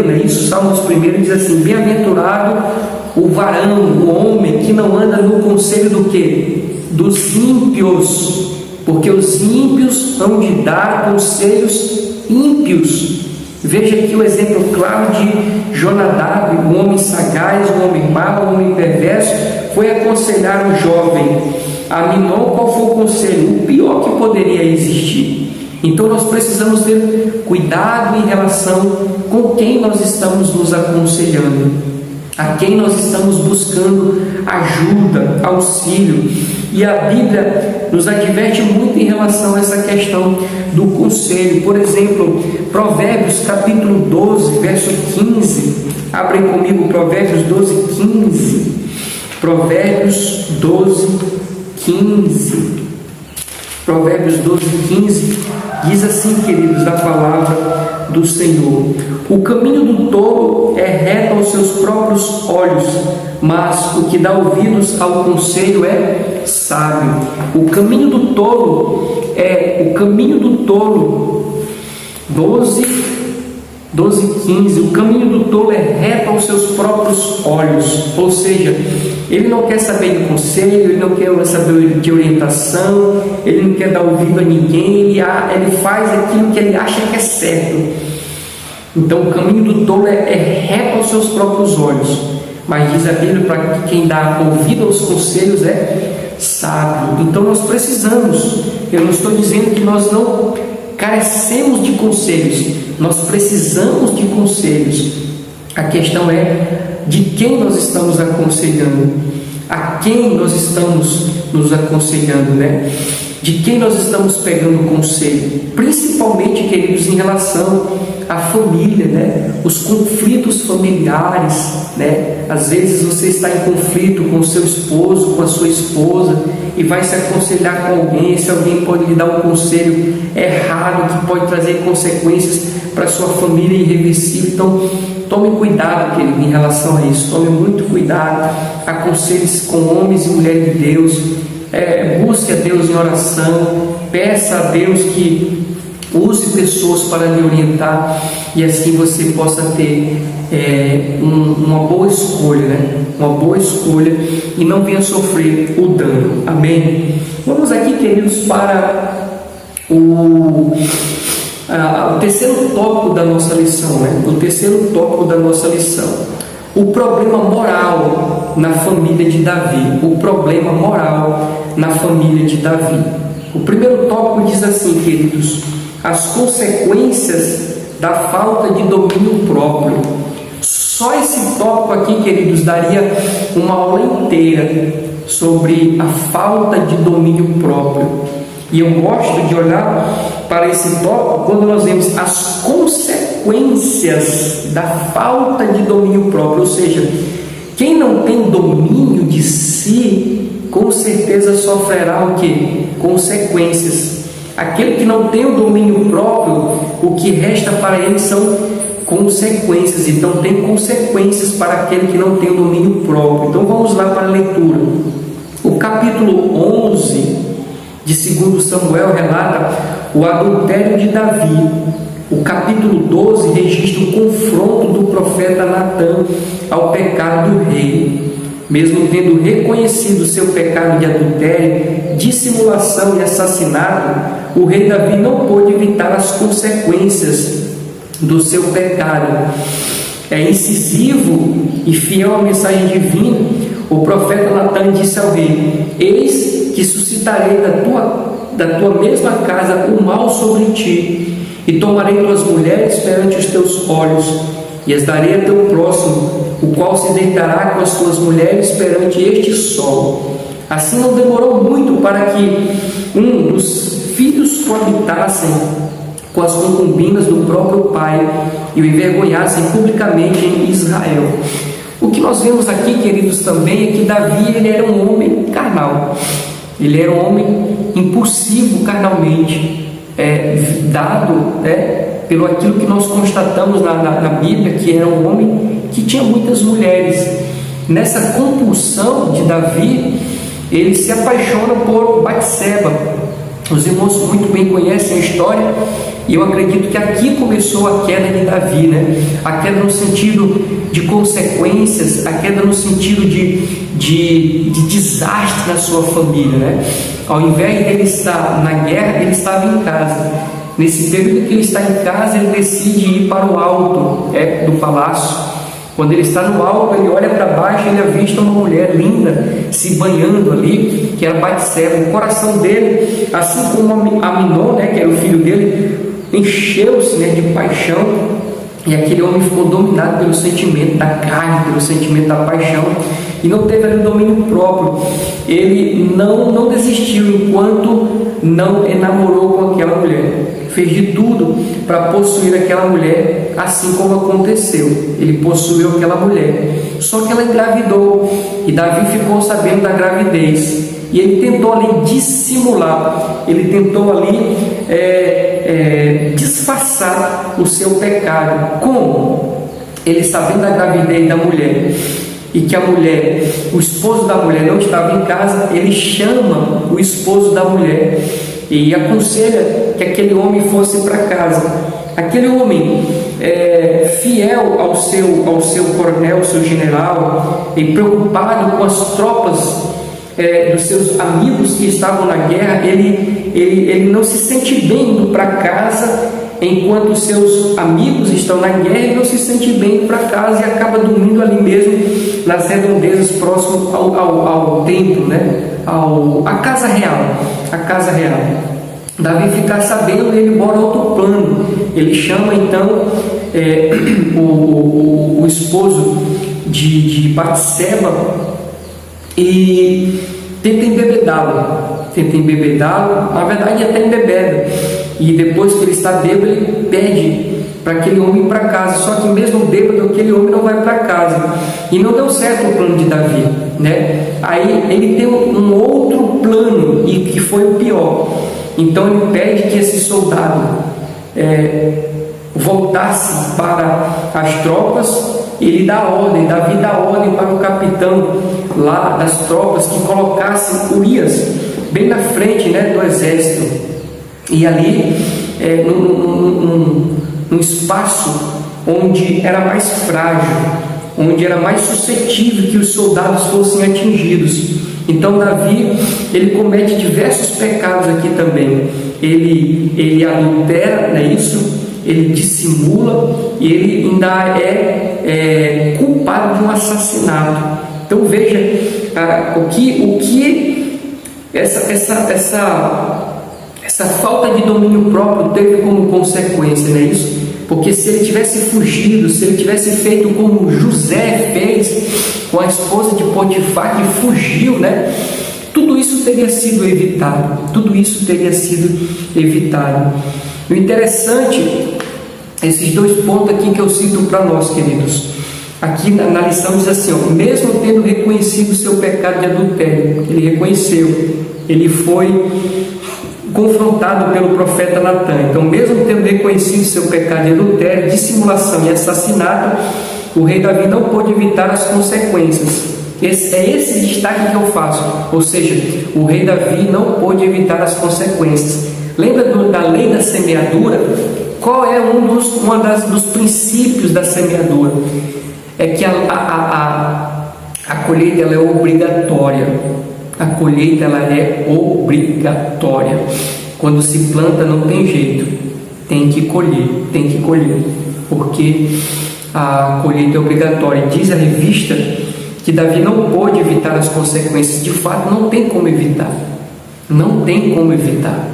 Speaker 1: não é isso? Salmos 1 diz assim: bem-aventurado o varão, o homem que não anda no conselho do quê? Dos ímpios, porque os ímpios hão de dar conselhos ímpios. Veja aqui o exemplo claro de Jonadab, um homem sagaz, um homem mau, um homem perverso, foi aconselhar o jovem Aminon. Qual foi o conselho? O pior que poderia existir. Então nós precisamos ter cuidado em relação com quem nós estamos nos aconselhando, a quem nós estamos buscando ajuda, auxílio. E a Bíblia nos adverte muito em relação a essa questão do conselho. Por exemplo, Provérbios capítulo 12, verso 15. Abrem comigo Provérbios 12, 15. Provérbios 12, 15. Provérbios 12, 15 diz assim, queridos, da palavra do Senhor: o caminho do tolo é reto aos seus próprios olhos, mas o que dá ouvidos ao conselho é sábio. O caminho do tolo é o caminho do tolo. 12:15. O caminho do tolo é reto aos seus próprios olhos, ou seja, ele não quer saber de conselho, ele não quer saber de orientação, ele não quer dar ouvido a ninguém, ele faz aquilo que ele acha que é certo. Então o caminho do tolo é reto aos seus próprios olhos, mas diz a Bíblia para que quem dá ouvido aos conselhos é sábio. Então nós precisamos, eu não estou dizendo que nós não carecemos de conselhos, nós precisamos de conselhos. A questão é de quem nós estamos aconselhando, a quem nós estamos nos aconselhando, né? De quem nós estamos pegando conselho, principalmente, queridos, em relação à família, né? Os conflitos familiares, né? Às vezes você está em conflito com o seu esposo, com a sua esposa, e vai se aconselhar com alguém. Esse alguém pode lhe dar um conselho errado, que pode trazer consequências para a sua família irreversível. Então, tome cuidado, querido, em relação a isso. Tome muito cuidado. Aconselhe-se com homens e mulheres de Deus. Busque a Deus em oração. Peça a Deus que use pessoas para lhe orientar, e assim você possa ter uma boa escolha, né? Uma boa escolha, e não venha sofrer o dano. Amém? Vamos aqui, queridos, para o terceiro tópico da nossa lição, né? O terceiro tópico da nossa lição: o problema moral na família de Davi. O problema moral na família de Davi. O primeiro tópico diz assim, queridos: as consequências da falta de domínio próprio. Só esse tópico aqui, queridos, daria uma aula inteira sobre a falta de domínio próprio. E eu gosto de olhar para esse tópico quando nós vemos as consequências da falta de domínio próprio, ou seja, quem não tem domínio de si, com certeza sofrerá o quê? Consequências. Aquele que não tem o domínio próprio, o que resta para ele são consequências. Então tem consequências para aquele que não tem o domínio próprio. Então vamos lá para a leitura. O capítulo 11 de 2 Samuel relata o adultério de Davi. O capítulo 12 registra o confronto do profeta Natã ao pecado do rei. Mesmo tendo reconhecido seu pecado de adultério, dissimulação e assassinato, o rei Davi não pôde evitar as consequências do seu pecado. É incisivo e fiel à mensagem divina. O profeta Natã disse ao rei: eis que suscitarei da tua mesma casa o mal sobre ti, e tomarei tuas mulheres perante os teus olhos, e as darei a teu próximo, o qual se deitará com as tuas mulheres perante este sol. Assim não demorou muito para que um dos filhos coabitassem com as concubinas do próprio pai e o envergonhassem publicamente em Israel. O que nós vemos aqui, queridos, também é que Davi ele era um homem carnal. Ele era um homem impulsivo carnalmente, dado pelo aquilo que nós constatamos na Bíblia, que era um homem que tinha muitas mulheres. Nessa compulsão de Davi, ele se apaixona por Batseba. Os irmãos muito bem conhecem a história, e eu acredito que aqui começou a queda de Davi, né? A queda no sentido de consequências, a queda no sentido de desastre na sua família, né? Ao invés de ele estar na guerra, ele estava em casa. Nesse período que ele está em casa, ele decide ir para o alto do palácio. Quando ele está no alto, ele olha para baixo e ele avista uma mulher linda se banhando ali, que era Batseba. O coração dele, assim como Aminon, que era o filho dele, encheu-se de paixão, e aquele homem ficou dominado pelo sentimento da carne, pelo sentimento da paixão, e não teve ali domínio próprio. Ele não desistiu enquanto não enamorou com aquela mulher. Fez de tudo para possuir aquela mulher, assim como aconteceu. Ele possuiu aquela mulher, só que ela engravidou, e Davi ficou sabendo da gravidez, e ele tentou ali dissimular, ele tentou ali disfarçar o seu pecado. Como? Ele sabendo da gravidez da mulher, e que a mulher, o esposo da mulher não estava em casa, ele chama o esposo da mulher e aconselha que aquele homem fosse para casa. Aquele homem, fiel ao seu coronel, ao seu general, e preocupado com as tropas dos seus amigos que estavam na guerra, ele não se sente bem indo para casa enquanto os seus amigos estão na guerra, e não se sente bem indo para casa e acaba dormindo ali mesmo nas redondezas próximo ao templo, a casa real. Davi fica sabendo, ele bora outro plano. Ele chama então o esposo de Batseba e tenta embebedá-lo, na verdade até embebeda, e depois que ele está bêbado, ele pede para aquele homem ir para casa. Só que mesmo bêbado, aquele homem não vai para casa, e não deu certo o plano de Davi, Aí ele tem um outro plano, e que foi o pior. Então ele pede que esse soldado voltasse para as tropas. Ele dá ordem, Davi dá ordem para o capitão lá das tropas que colocasse Urias bem na frente do exército, e ali num espaço onde era mais frágil, onde era mais suscetível que os soldados fossem atingidos. Então Davi, ele comete diversos pecados aqui também. Ele adultera, ele dissimula, e ele ainda é culpado de um assassinato. Então veja o que essa falta de domínio próprio teve como consequência, não é isso? Porque se ele tivesse fugido, se ele tivesse feito como José fez com a esposa de Potifar, que fugiu, tudo isso teria sido evitado. Tudo isso teria sido evitado. O interessante, esses dois pontos aqui que eu cito para nós, queridos. Aqui na lição diz assim, ó, mesmo tendo reconhecido o seu pecado de adultério, ele reconheceu, ele foi confrontado pelo profeta Natan. Então, mesmo tendo reconhecido o seu pecado de adultério, dissimulação e assassinato, o rei Davi não pôde evitar as consequências. É esse destaque que eu faço, ou seja, o rei Davi não pôde evitar as consequências. Lembra da lei da semeadura? Qual é dos princípios da semeadura? É que a colheita ela é obrigatória. A colheita ela é obrigatória. Quando se planta não tem jeito, tem que colher, porque a colheita é obrigatória. Diz a revista que Davi não pôde evitar as consequências. De fato, não tem como evitar. Não tem como evitar.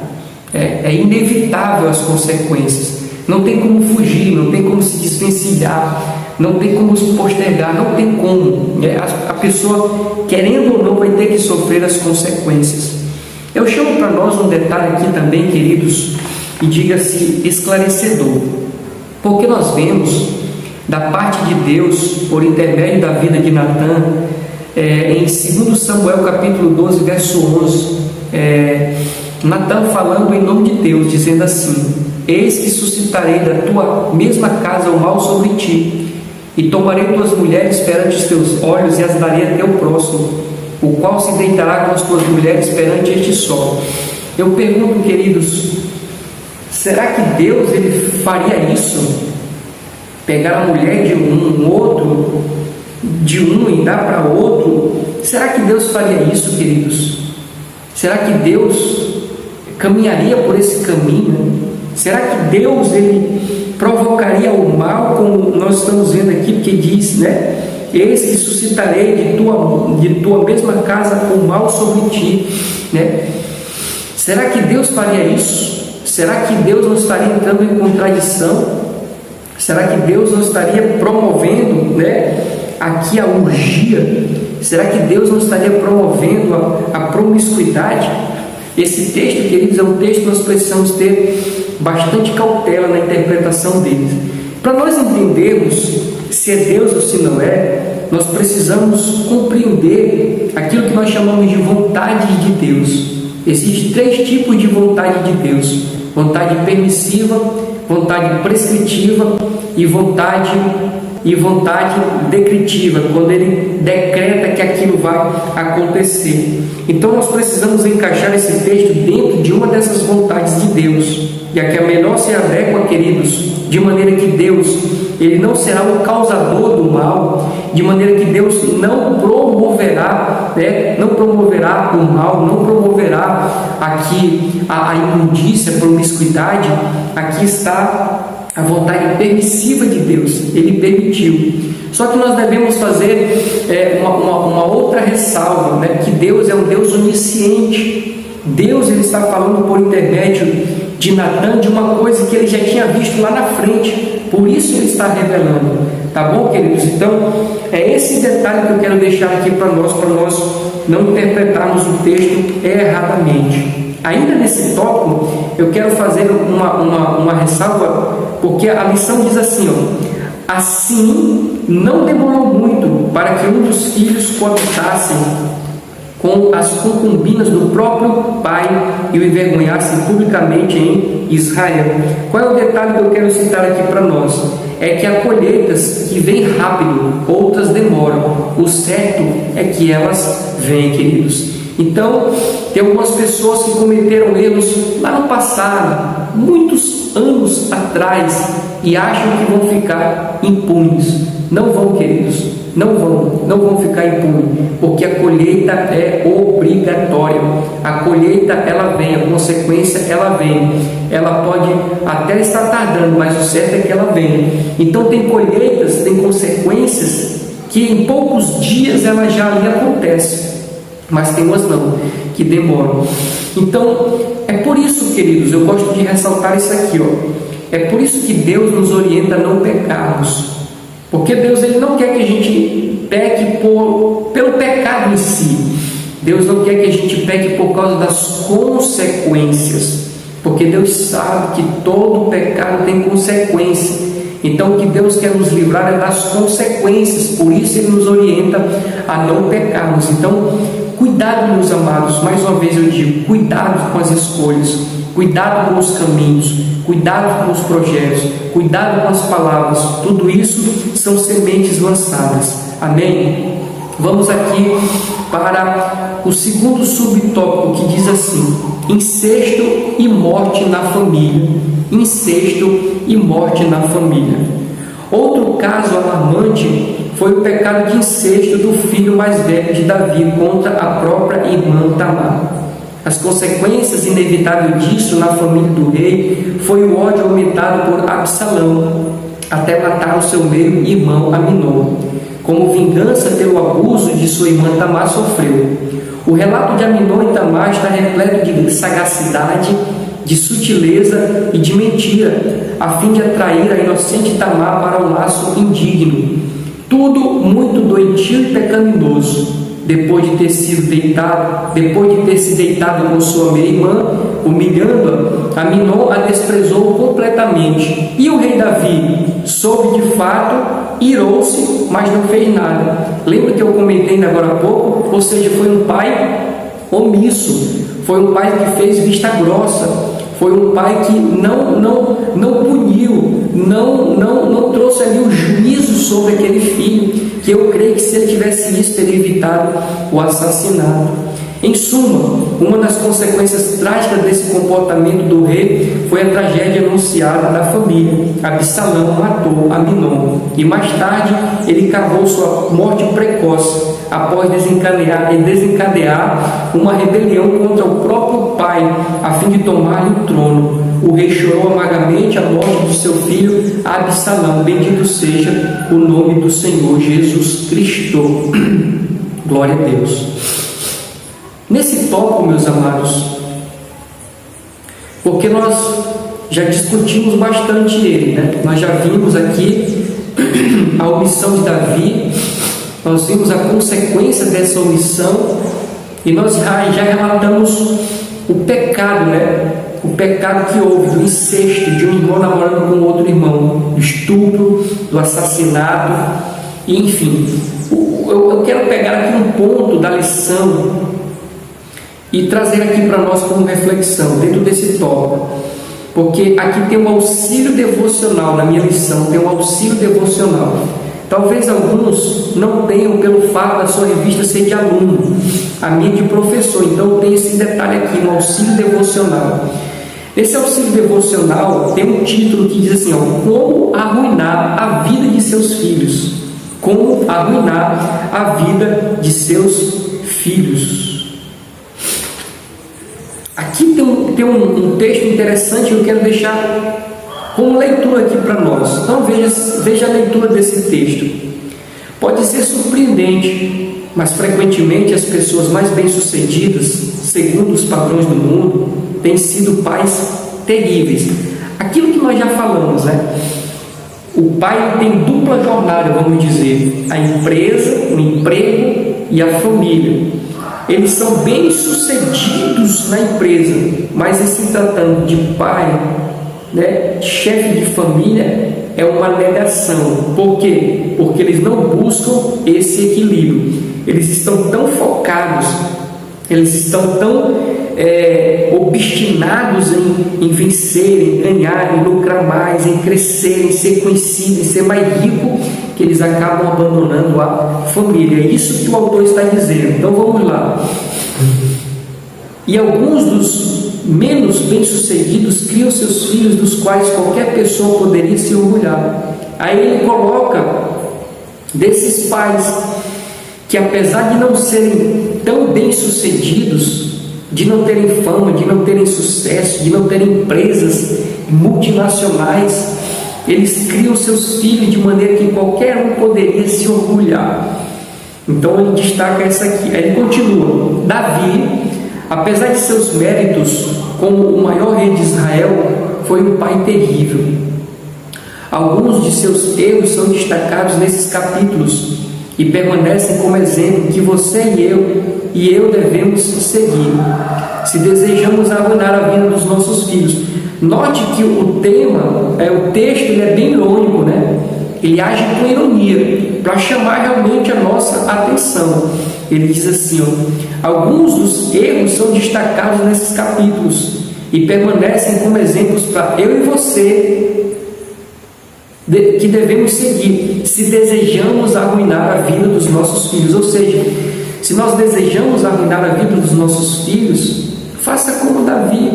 Speaker 1: É inevitável as consequências. Não tem como fugir, não tem como se desvencilhar, não tem como se postergar, não tem como. A pessoa, querendo ou não, vai ter que sofrer as consequências. Eu chamo para nós um detalhe aqui também, queridos, e diga-se esclarecedor. Porque nós vemos da parte de Deus, por intermédio da vida de Natan, em 2 Samuel capítulo 12, verso 11, Natan falando em nome de Deus, dizendo assim: eis que suscitarei da tua mesma casa o mal sobre ti, e tomarei tuas mulheres perante os teus olhos, e as darei a teu próximo, o qual se deitará com as tuas mulheres perante este sol. Eu pergunto, queridos, será que Deus ele faria isso? Pegar a mulher de um outro, de um e dar para outro? Será que Deus faria isso, queridos? Será que Deus caminharia por esse caminho? Será que Deus ele provocaria o mal, como nós estamos vendo aqui, porque diz, né? Eis que suscitarei de tua mesma casa o mal sobre ti, né? Será que Deus faria isso? Será que Deus não estaria entrando em contradição? Será que Deus não estaria promovendo, né, aqui a orgia? Será que Deus não estaria promovendo a promiscuidade? Esse texto, queridos, é um texto que nós precisamos ter bastante cautela na interpretação dele. Para nós entendermos se é Deus ou se não é, nós precisamos compreender aquilo que nós chamamos de vontade de Deus. Existem 3 tipos de vontade de Deus: vontade permissiva, vontade prescritiva e vontade decretiva, quando ele decreta que aquilo vai acontecer. Então nós precisamos encaixar esse texto dentro de uma dessas vontades de Deus, e a que a melhor se adequa, queridos, de maneira que Deus ele não será o causador do mal, de maneira que Deus não promoverá o mal, não promoverá aqui a imundícia, a promiscuidade. Aqui está a vontade permissiva de Deus, ele permitiu. Só que nós devemos fazer uma outra ressalva, né? Que Deus é um Deus onisciente. Deus ele está falando por intermédio de Natan de uma coisa que ele já tinha visto lá na frente, por isso ele está revelando. Tá bom, queridos? Então é esse detalhe que eu quero deixar aqui para nós não interpretarmos o texto erradamente. Ainda nesse tópico, eu quero fazer uma ressalva, porque a lição diz assim, ó: assim não demorou muito para que um dos filhos coabitassem com as concubinas do próprio pai e o envergonhassem publicamente em Israel. Qual é o detalhe que eu quero citar aqui para nós? É que há colheitas que vêm rápido, outras demoram. O certo é que elas vêm, queridos. Então, tem algumas pessoas que cometeram erros lá no passado, muitos anos atrás, e acham que vão ficar impunes. Não vão, queridos, não vão ficar impunes, porque a colheita é obrigatória. A colheita ela vem, a consequência ela vem. Ela pode até estar tardando, mas o certo é que ela vem. Então tem colheitas, tem consequências que em poucos dias ela já ali acontece. Mas tem umas não, que demoram. Então, é por isso, queridos, eu gosto de ressaltar isso aqui, ó. É por isso que Deus nos orienta a não pecarmos. Porque Deus ele não quer que a gente peque pelo pecado em si. Deus não quer que a gente peque por por causa das consequências, porque Deus sabe que todo pecado tem consequência. Então o que Deus quer nos livrar é das consequências, por isso Ele nos orienta a não pecarmos. Então, cuidado, meus amados, mais uma vez eu digo, cuidado com as escolhas, cuidado com os caminhos, cuidado com os projetos, cuidado com as palavras, tudo isso são sementes lançadas. Amém? Vamos aqui para o segundo subtópico, que diz assim: incesto e morte na família. Incesto e morte na família. Outro caso alarmante foi o pecado de incesto do filho mais velho de Davi contra a própria irmã Tamar. As consequências inevitáveis disso na família do rei foi o ódio aumentado por Absalão, até matar o seu meio-irmão Aminon, como vingança pelo abuso de sua irmã Tamar sofreu. O relato de Aminon e Tamar está repleto de sagacidade, de sutileza e de mentira, a fim de atrair a inocente Tamar para um laço indigno. Tudo muito doentio e pecaminoso. Depois de ter se deitado com sua meia-irmã, humilhando-a, Aminon a desprezou completamente. E o rei Davi soube de fato, irou-se, mas não fez nada. Lembra que eu comentei agora há pouco? Ou seja, foi um pai omisso, foi um pai que fez vista grossa, foi um pai que não puniu, não trouxe ali o juízo sobre aquele filho, que eu creio que se ele tivesse isso, teria evitado o assassinato. Em suma, uma das consequências trágicas desse comportamento do rei foi a tragédia anunciada da família. Absalão matou Aminon e mais tarde ele cavou sua morte precoce após desencadear uma rebelião contra o próprio pai a fim de tomar-lhe o trono. O rei chorou amargamente a morte de seu filho Absalão. Bendito seja o nome do Senhor Jesus Cristo. Glória a Deus. Nesse tópico, meus amados, porque nós já discutimos bastante ele, né? Nós já vimos aqui a omissão de Davi, nós vimos a consequência dessa omissão e nós já relatamos o pecado, né? O pecado que houve do incesto, de um irmão namorando com outro irmão, do estupro, do assassinato, e enfim. Eu quero pegar aqui um ponto da lição e trazer aqui para nós como reflexão, dentro desse tópico, porque aqui tem um auxílio devocional, na minha lição, tem um auxílio devocional. Talvez alguns não tenham pelo fato da sua revista ser de aluno, a minha de professor, então tem esse detalhe aqui, um auxílio devocional. Esse auxílio devocional tem um título que diz assim, como arruinar a vida de seus filhos. Como arruinar a vida de seus filhos. Aqui tem um texto interessante que eu quero deixar como leitura aqui para nós. Então veja a leitura desse texto. Pode ser surpreendente, mas frequentemente as pessoas mais bem-sucedidas, segundo os padrões do mundo, têm sido pais terríveis. Aquilo que nós já falamos, né? O pai tem dupla jornada, vamos dizer, a empresa, o emprego e a família. Eles são bem-sucedidos na empresa, mas em se tratando de pai, né, chefe de família, é uma negação. Por quê? Porque eles não buscam esse equilíbrio. Eles estão tão focados, eles estão tão obstinados em vencer, em ganhar, em lucrar mais, em crescer, em ser conhecido, em ser mais rico, que eles acabam abandonando a família. É isso que o autor está dizendo. Então vamos lá. E alguns dos menos bem-sucedidos criam seus filhos, dos quais qualquer pessoa poderia se orgulhar. Aí ele coloca desses pais que, apesar de não serem tão bem-sucedidos, de não terem fama, de não terem sucesso, de não terem empresas multinacionais, eles criam seus filhos de maneira que qualquer um poderia se orgulhar. Então ele destaca essa aqui. Aí ele continua: Davi, apesar de seus méritos como o maior rei de Israel, foi um pai terrível. Alguns de seus erros são destacados nesses capítulos. e permanecem como exemplo que você e eu devemos seguir, se desejamos arruinar a vida dos nossos filhos. Note que o texto ele é bem irônico, né? Ele age com ironia, para chamar realmente a nossa atenção. Ele diz assim, alguns dos erros são destacados nesses capítulos, e permanecem como exemplos para eu e você, que devemos seguir, se desejamos arruinar a vida dos nossos filhos. Ou seja, se nós desejamos arruinar a vida dos nossos filhos, faça como Davi,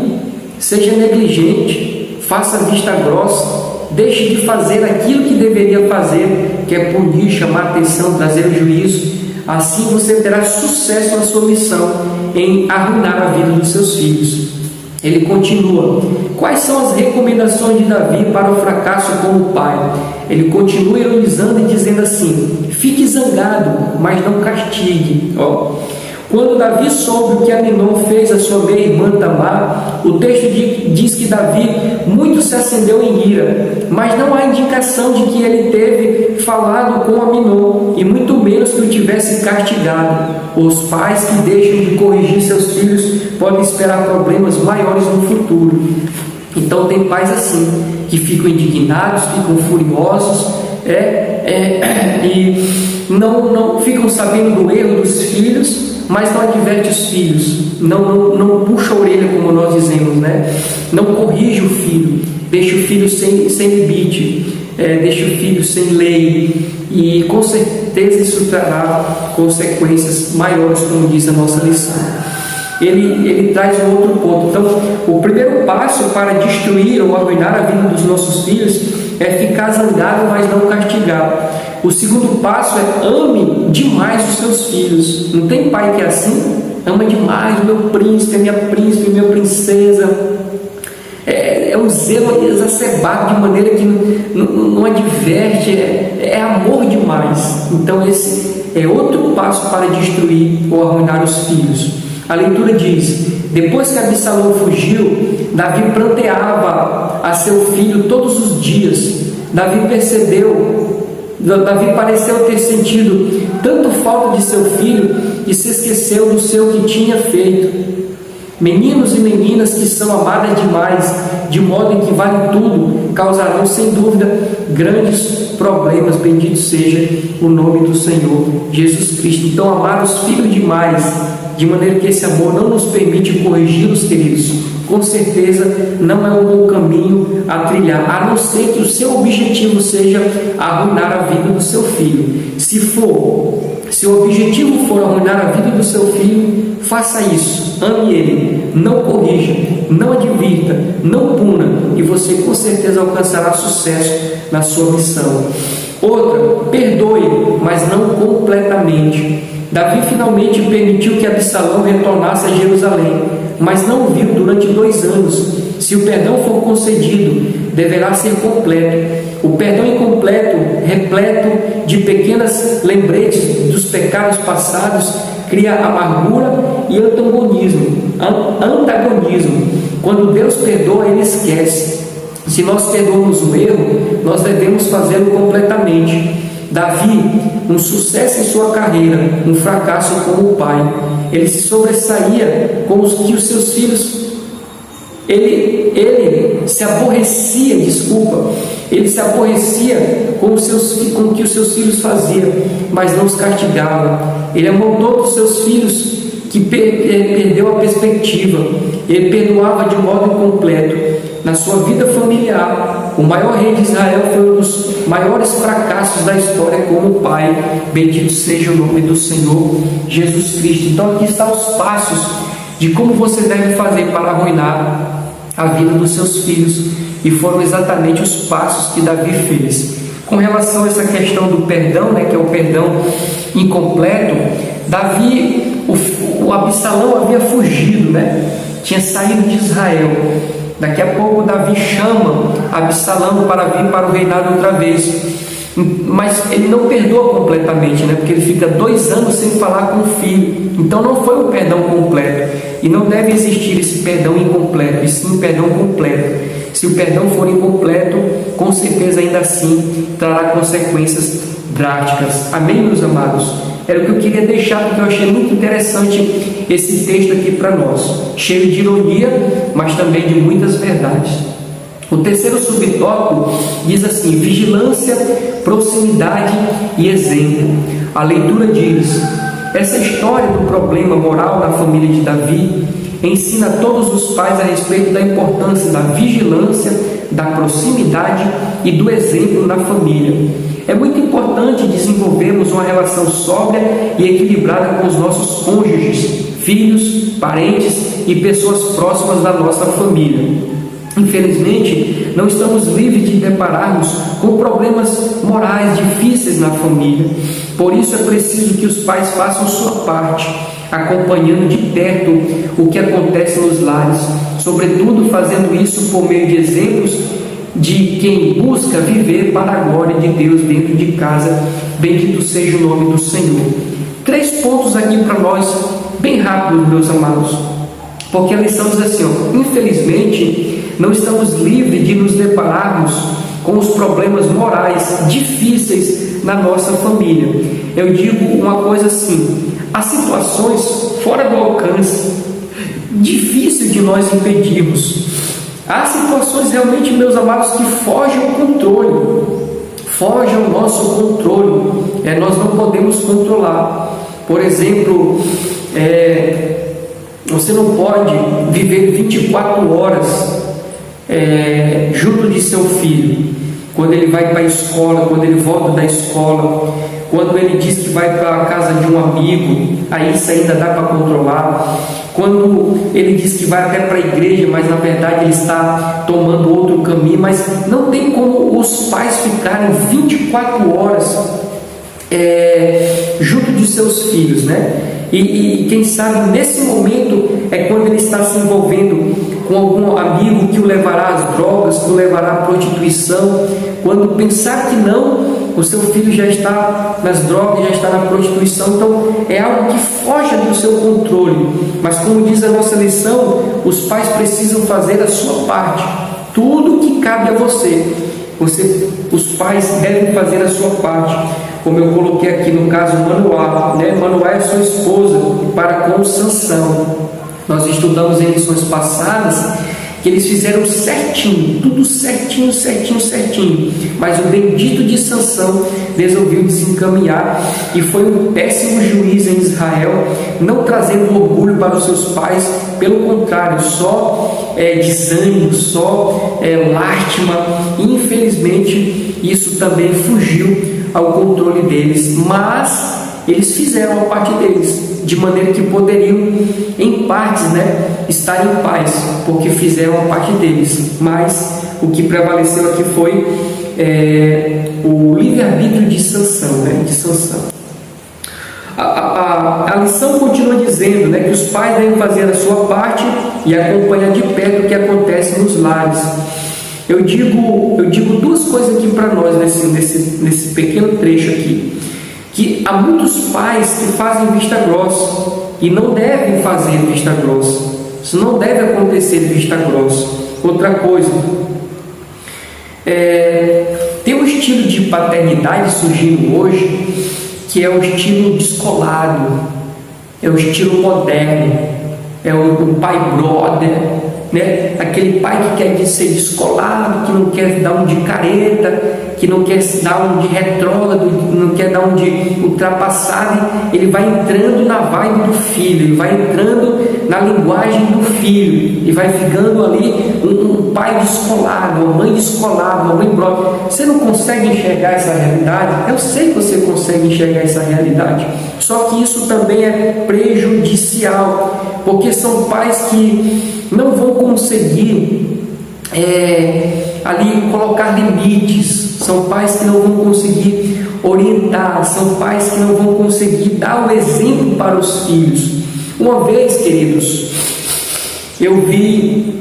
Speaker 1: seja negligente, faça vista grossa, deixe de fazer aquilo que deveria fazer, que é punir, chamar atenção, trazer o juízo. Assim você terá sucesso na sua missão em arruinar a vida dos seus filhos. Ele continua, quais são as recomendações de Davi para o fracasso como pai? Ele continua ironizando e dizendo assim, fique zangado, mas não castigue. Quando Davi soube o que Aminon fez a sua meia-irmã Tamar, o texto diz que Davi muito se acendeu em ira, mas não há indicação de que ele teve falado com Aminon, e muito menos que o tivesse castigado. Os pais que deixam de corrigir seus filhos podem esperar problemas maiores no futuro. Então tem pais assim, que ficam indignados, ficam furiosos, e não ficam sabendo do erro dos filhos, mas não adverte os filhos, não puxa a orelha, como nós dizemos, né? Não corrige o filho, deixa o filho sem limite, deixa o filho sem lei, e com certeza isso trará consequências maiores, como diz a nossa lição. Ele traz um outro ponto. Então, o primeiro passo para destruir ou arruinar a vida dos nossos filhos é ficar zangado, mas não castigar. O segundo passo é ame demais os seus filhos. Não tem pai que é assim? Ama demais o meu príncipe, a minha princesa. É um zelo exacerbado, de maneira que não adverte, é amor demais. Então esse é outro passo para destruir ou arruinar os filhos. A leitura diz, depois que Absalão fugiu, Davi pranteava a seu filho todos os dias. Davi pareceu ter sentido tanto falta de seu filho que se esqueceu do seu que tinha feito. Meninos e meninas que são amadas demais, de modo em que valem tudo, causarão sem dúvida grandes problemas. Bendito seja o nome do Senhor Jesus Cristo. Então, amar os filhos demais, de maneira que esse amor não nos permite corrigi-los, queridos, com certeza não é um bom caminho a trilhar, a não ser que o seu objetivo seja arruinar a vida do seu filho. Se o objetivo for arruinar a vida do seu filho, faça isso, ame ele, não corrija, não advirta, não puna, e você com certeza alcançará sucesso na sua missão. Outra, perdoe, mas não completamente. Davi finalmente permitiu que Absalão retornasse a Jerusalém, mas não o viu durante 2 anos. Se o perdão for concedido, deverá ser completo. O perdão incompleto, repleto de pequenas lembretes dos pecados passados, cria amargura e antagonismo. Quando Deus perdoa, Ele esquece. Se nós perdoamos um erro, nós devemos fazê-lo completamente. Davi, um sucesso em sua carreira, um fracasso como pai. Ele se sobressaía com os que os seus filhos... Ele se aborrecia, ele se aborrecia com o que os seus filhos faziam, mas não os castigava. Ele amou todos os seus filhos que perdeu a perspectiva. Ele perdoava de modo incompleto. Na sua vida familiar, o maior rei de Israel foi um dos maiores fracassos da história como pai. Bendito seja o nome do Senhor Jesus Cristo. Então aqui estão os passos de como você deve fazer para arruinar a vida dos seus filhos, e foram exatamente os passos que Davi fez. Com relação a essa questão do perdão, que é o perdão incompleto, Davi, o Absalão havia fugido, tinha saído de Israel. Daqui a pouco Davi chama Absalão para vir para o reinado outra vez, mas ele não perdoa completamente, porque ele fica 2 anos sem falar com o filho. Então não foi um perdão completo, e não deve existir esse perdão incompleto, e sim um perdão completo. Se o perdão for incompleto, com certeza ainda assim trará consequências drásticas. Amém, meus amados? Era o que eu queria deixar, porque eu achei muito interessante esse texto aqui para nós, cheio de ironia, mas também de muitas verdades. O terceiro subtópico diz assim: vigilância, proximidade e exemplo. A leitura diz: essa história do problema moral na família de Davi ensina a todos os pais a respeito da importância da vigilância, da proximidade e do exemplo na família. É muito importante desenvolvermos uma relação sóbria e equilibrada com os nossos cônjuges, filhos, parentes e pessoas próximas da nossa família. Infelizmente, não estamos livres de depararmos com problemas morais difíceis na família. Por isso é preciso que os pais façam sua parte, acompanhando de perto o que acontece nos lares, sobretudo fazendo isso por meio de exemplos de quem busca viver para a glória de Deus dentro de casa. Bendito seja o nome do Senhor. 3 pontos aqui para nós, bem rápidos, meus amados, porque a lição diz assim: infelizmente, não estamos livres de nos depararmos com os problemas morais difíceis na nossa família. Eu digo uma coisa assim: há situações fora do alcance, difícil de nós impedirmos. Há situações realmente, meus amados, que fogem ao controle, fogem ao nosso controle. Nós não podemos controlar. Por exemplo, você não pode viver 24 horas junto de seu filho. Quando ele vai para a escola, quando ele volta da escola, quando ele diz que vai para a casa de um amigo, aí isso ainda dá para controlar. Quando ele diz que vai até para a igreja, mas na verdade ele está tomando outro caminho. Mas não tem como os pais ficarem 24 horas junto de seus filhos, né? E quem sabe nesse momento é quando ele está se envolvendo com algum amigo que o levará às drogas, que o levará à prostituição. Quando pensar que não, o seu filho já está nas drogas, já está na prostituição. Então é algo que foge do seu controle. Mas como diz a nossa lição, os pais precisam fazer a sua parte. Tudo que cabe a você, os pais devem fazer a sua parte. Como eu coloquei aqui no caso Manoá, né? Manoá é sua esposa para com Sansão. Nós estudamos em lições passadas que eles fizeram certinho, tudo certinho, mas o bendito de Sansão resolveu desencaminhar e foi um péssimo juiz em Israel, não trazendo orgulho para os seus pais, pelo contrário, só desânimo, só lástima. Infelizmente isso também fugiu ao controle deles, mas eles fizeram a parte deles, de maneira que poderiam, em partes, estar em paz, porque fizeram a parte deles. Mas o que prevaleceu aqui foi o livre-arbítrio de Sansão, de Sansão. A lição continua dizendo, que os pais devem fazer a sua parte e acompanhar de perto o que acontece nos lares. Eu digo 2 coisas aqui para nós nesse pequeno trecho aqui, que há muitos pais que fazem vista grossa e não devem fazer vista grossa. Isso não deve acontecer vista grossa. Outra coisa, tem um estilo de paternidade surgindo hoje que é o estilo descolado, é o estilo moderno, é o pai brother, aquele pai que quer ser descolado, que não quer dar um de careta, que não quer dar um de retrógrado, não quer dar um de ultrapassado. Ele vai entrando na vibe do filho, ele vai entrando na linguagem do filho e vai ficando ali um pai descolado, uma mãe descolada, uma mãe brother. Você não consegue enxergar essa realidade? Eu sei que você consegue enxergar essa realidade, só que isso também é prejudicial, porque são pais que não vão conseguir ali colocar limites, são pais que não vão conseguir orientar, são pais que não vão conseguir dar o exemplo para os filhos. Uma vez, queridos, eu vi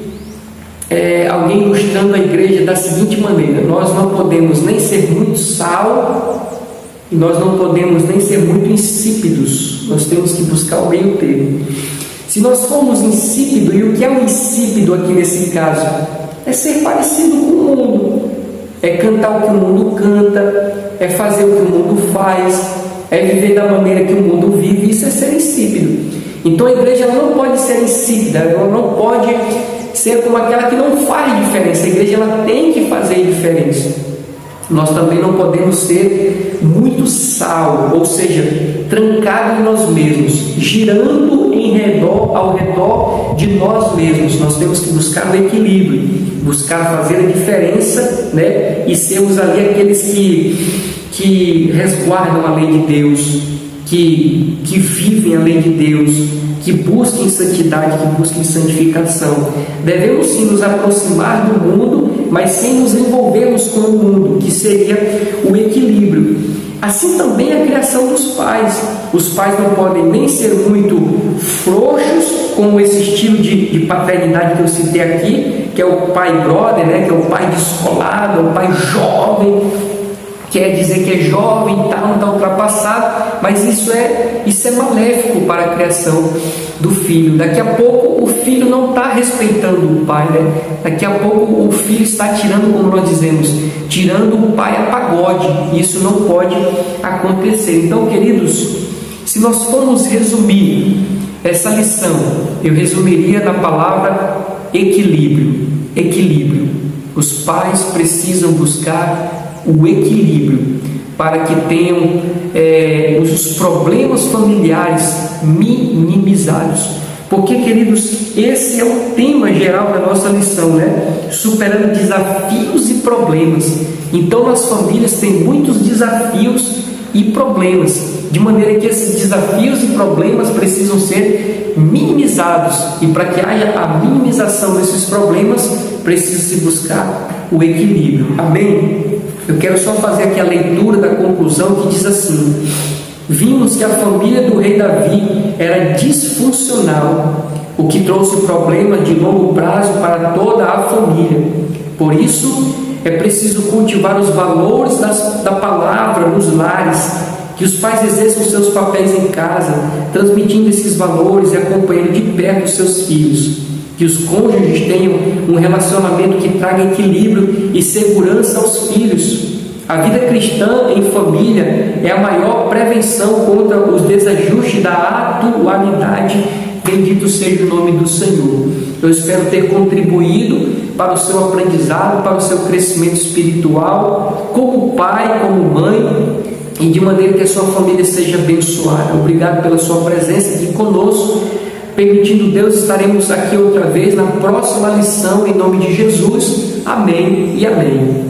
Speaker 1: alguém ilustrando a igreja da seguinte maneira: nós não podemos nem ser muito sal e nós não podemos nem ser muito insípidos, nós temos que buscar o meio termo. Se nós formos insípido, e o que é um insípido aqui nesse caso? é ser parecido com o mundo, é cantar o que o mundo canta, é fazer o que o mundo faz, é viver da maneira que o mundo vive. Isso é ser insípido. Então a igreja ela não pode ser insípida, ela não pode ser como aquela que não faz diferença. A igreja ela tem que fazer diferença. Nós também não podemos ser muito sal, ou seja, trancado em nós mesmos, girando ao redor de nós mesmos. Nós temos que buscar o equilíbrio, buscar fazer a diferença, né? E sermos ali aqueles que resguardam a lei de Deus, que vivem a lei de Deus, que busquem santidade, que busquem santificação. Devemos sim nos aproximar do mundo, mas sem nos envolvermos com o mundo, que seria o equilíbrio. Assim também a criação dos pais. Os pais não podem nem ser muito frouxos, com esse estilo de paternidade que eu citei aqui, que é o pai brother, né? Que é o pai descolado, é o pai jovem, quer dizer que é jovem, não está ultrapassado, mas isso é maléfico para a criação do filho. Daqui a pouco o filho não está respeitando o pai, né? Daqui a pouco o filho está tirando, como nós dizemos, tirando o pai a pagode. Isso não pode acontecer. Então, queridos, se nós formos resumir essa lição, eu resumiria na palavra equilíbrio. Equilíbrio. Os pais precisam buscar o equilíbrio para que tenham os problemas familiares minimizados. Porque, queridos, esse é o tema geral da nossa lição, né? Superando desafios e problemas. Então, nas famílias tem muitos desafios e problemas, de maneira que esses desafios e problemas precisam ser minimizados. E para que haja a minimização desses problemas, precisa-se buscar o equilíbrio. Amém? Eu quero só fazer aqui a leitura da conclusão, que diz assim: vimos que a família do rei Davi era disfuncional, o que trouxe problemas de longo prazo para toda a família. Por isso, é preciso cultivar os valores da palavra nos lares, que os pais exerçam seus papéis em casa, transmitindo esses valores e acompanhando de perto os seus filhos. Que os cônjuges tenham um relacionamento que traga equilíbrio e segurança aos filhos. A vida cristã em família é a maior prevenção contra os desajustes da atualidade. Bendito seja o nome do Senhor. Eu espero ter contribuído para o seu aprendizado, para o seu crescimento espiritual, como pai, como mãe, e de maneira que a sua família seja abençoada. Obrigado pela sua presença aqui conosco. Permitindo Deus, estaremos aqui outra vez na próxima lição, em nome de Jesus. Amém e amém.